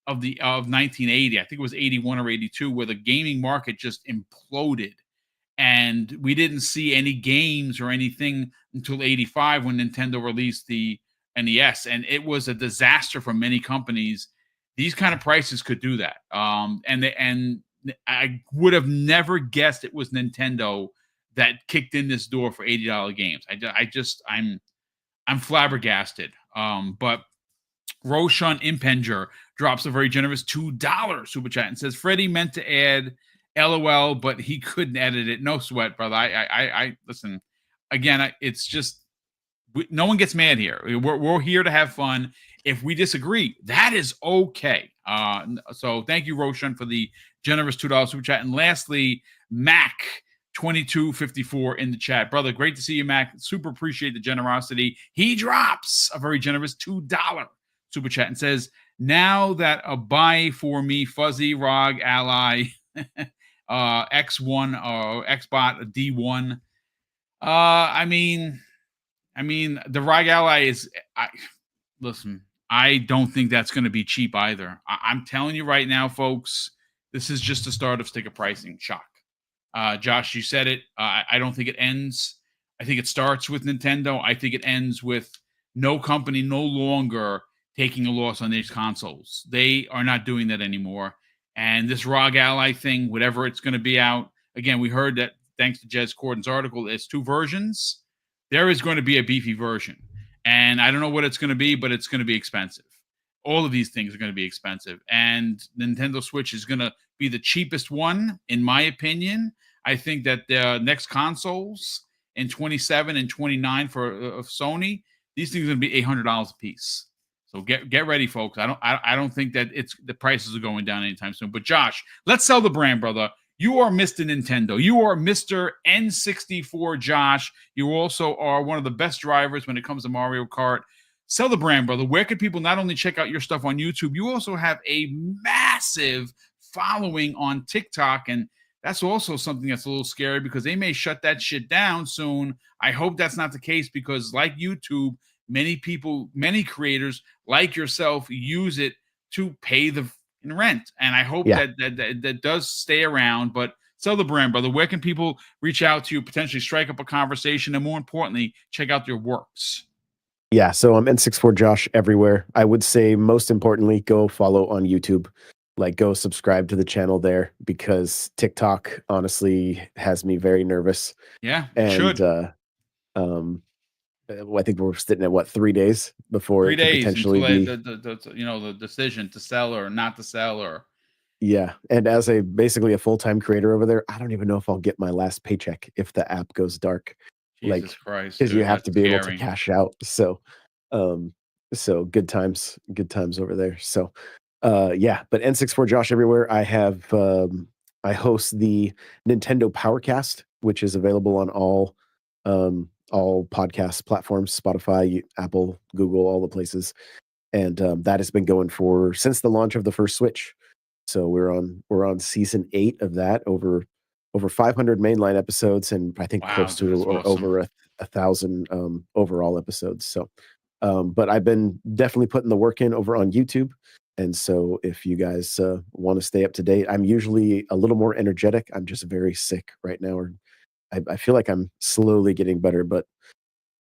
of 1980. I think it was 81 or 82, where the gaming market just imploded. And we didn't see any games or anything until 85, when Nintendo released the NES. And it was a disaster for many companies. These kind of prices could do that. And I would have never guessed it was Nintendo that kicked in this door for $80 games. I'm flabbergasted. But Roshan Impenger drops a very generous $2 super chat and says, Freddie meant to add LOL, but he couldn't edit it. No sweat, brother. I listen, again, it's just, no one gets mad here. We're here to have fun. If we disagree, that is okay. So thank you, Roshan, for the generous $2 super chat. And lastly, Mac 2254 in the chat. Brother, great to see you, Mac. Super appreciate the generosity. He drops a very generous $2 super chat and says, now that a buy for me, Fuzzy, ROG, Ally, X1 or Xbot, D1. I mean, the ROG Ally is, listen, I don't think that's going to be cheap either. I'm telling you right now, folks, this is just the start of sticker pricing. Shock. Josh, you said it. I don't think it ends. I think it starts with Nintendo. I think it ends with no company no longer taking a loss on these consoles. They are not doing that anymore. And this ROG Ally thing, whatever it's going to be out, again, we heard that thanks to Jez Corden's article, it's 2 versions. There is going to be a beefy version. And I don't know what it's going to be, but it's going to be expensive. All of these things are going to be expensive. And Nintendo Switch is going to be the cheapest one, in my opinion. I think that the next consoles, and 27 and 29 for Sony. These things are going to be $800 a piece. So get ready, folks. I don't think that the prices are going down anytime soon. But Josh, let's sell the brand, brother. You are Mr. Nintendo. You are Mr. N64 Josh. You also are one of the best drivers when it comes to Mario Kart. Sell the brand, brother. Where can people not only check out your stuff on YouTube, you also have a massive following on TikTok, and that's also something that's a little scary because they may shut that shit down soon. I hope that's not the case because, like YouTube, many people, many creators like yourself use it to pay the rent, and I hope that does stay around. But sell the brand, brother. Where can people reach out to you, potentially strike up a conversation, and more importantly, check out your works? Yeah, so I'm N64 Josh everywhere. I would say most importantly, go follow on YouTube. Like, go subscribe to the channel there because TikTok honestly has me very nervous. Yeah, and should. I think we're sitting at 3 days before 3 it could days potentially until be the decision to sell or not to sell. Or yeah. And as basically a full-time creator over there, I don't even know if I'll get my last paycheck if the app goes dark. Jesus Christ, because you dude, have that's to be able to scary. cash out. So good times over there. So yeah, but N64 Josh everywhere. I have I host the Nintendo Powercast, which is available on all podcast platforms, Spotify, Apple, Google, all the places. And that has been going since the launch of the first Switch. So we're on season 8 of that, over 500 mainline episodes, and I think close to that's or awesome. over a 1,000 overall episodes. So, but I've been definitely putting the work in over on YouTube. And so if you guys want to stay up to date, I'm usually a little more energetic. I'm just very sick right now, or I feel like I'm slowly getting better, but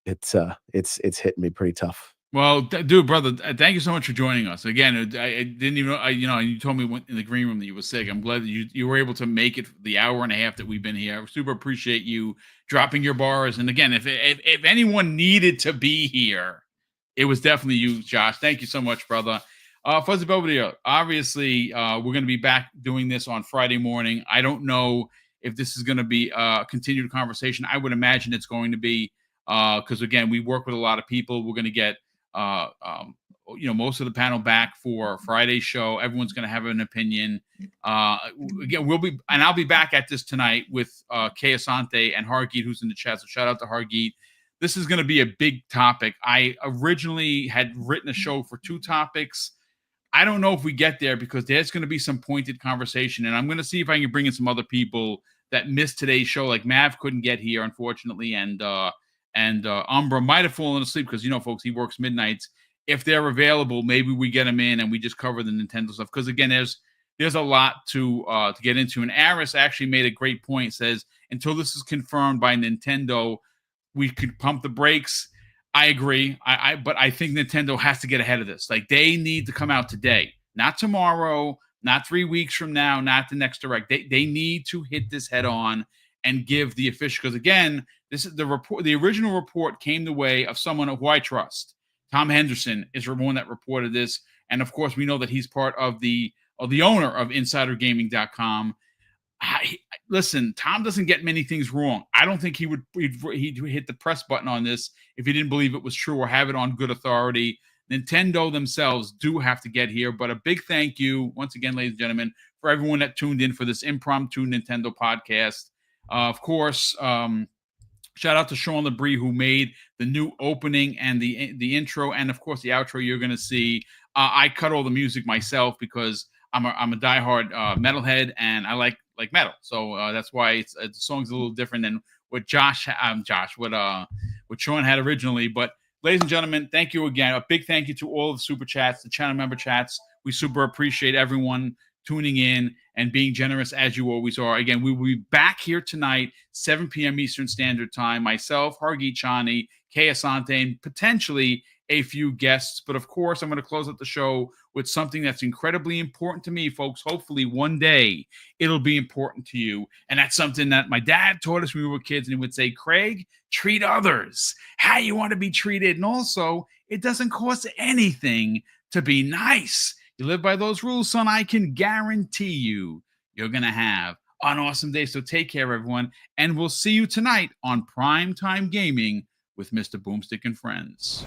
it's hitting me pretty tough. Well, dude, brother, thank you so much for joining us again. I didn't even know, you told me in the green room that you were sick. I'm glad that you were able to make it the hour and a half that we've been here. I super appreciate you dropping your bars. And again, if anyone needed to be here, it was definitely you, Josh. Thank you so much, brother. Fuzzy Belvedere, obviously, we're going to be back doing this on Friday morning. I don't know if this is going to be a continued conversation. I would imagine it's going to be, because again, we work with a lot of people. We're going to get most of the panel back for Friday's show. Everyone's going to have an opinion. Again, I'll be back at this tonight with Kay Asante and Hargeet, who's in the chat. So shout out to Hargeet. This is going to be a big topic. I originally had written a show for 2 topics. I don't know if we get there because there's going to be some pointed conversation, and I'm going to see if I can bring in some other people that missed today's show. Like Mav couldn't get here, unfortunately, and Umbra might have fallen asleep because, folks, he works midnights. If they're available, maybe we get them in and we just cover the Nintendo stuff. Because again, there's a lot to get into. And Aris actually made a great point. Says until this is confirmed by Nintendo, we could pump the brakes. I agree. But I think Nintendo has to get ahead of this. Like, they need to come out today, not tomorrow, not 3 weeks from now, not the next direct. They need to hit this head on and give the official, because again, this is the report. The original report came the way of someone who I trust. Tom Henderson is the one that reported this, and of course, we know that he's part of the owner of InsiderGaming.com. Listen, Tom doesn't get many things wrong. I don't think he'd hit the press button on this if he didn't believe it was true or have it on good authority. Nintendo themselves do have to get here, but a big thank you once again, ladies and gentlemen, for everyone that tuned in for this impromptu Nintendo podcast. Of course, shout out to Sean Labrie, who made the new opening and the intro, and of course the outro you're going to see. I cut all the music myself because I'm a diehard metalhead, and I like metal, so that's why the song's a little different than what what Sean had originally. But ladies and gentlemen, thank you again. A big thank you to all of the super chats, the channel member chats. We super appreciate everyone tuning in and being generous as you always are. Again, we will be back here tonight, 7 p.m. Eastern Standard Time. Myself, Hargeet Chani, Kay Asante, and potentially a few guests. But of course, I'm going to close out the show with something that's incredibly important to me, folks. Hopefully one day it'll be important to you. And that's something that my dad taught us when we were kids. And he would say, Craig, treat others how you want to be treated. And also, it doesn't cost anything to be nice. You live by those rules, son, I can guarantee you're going to have an awesome day. So take care, everyone. And we'll see you tonight on Primetime Gaming with Mr. Boomstick and Friends.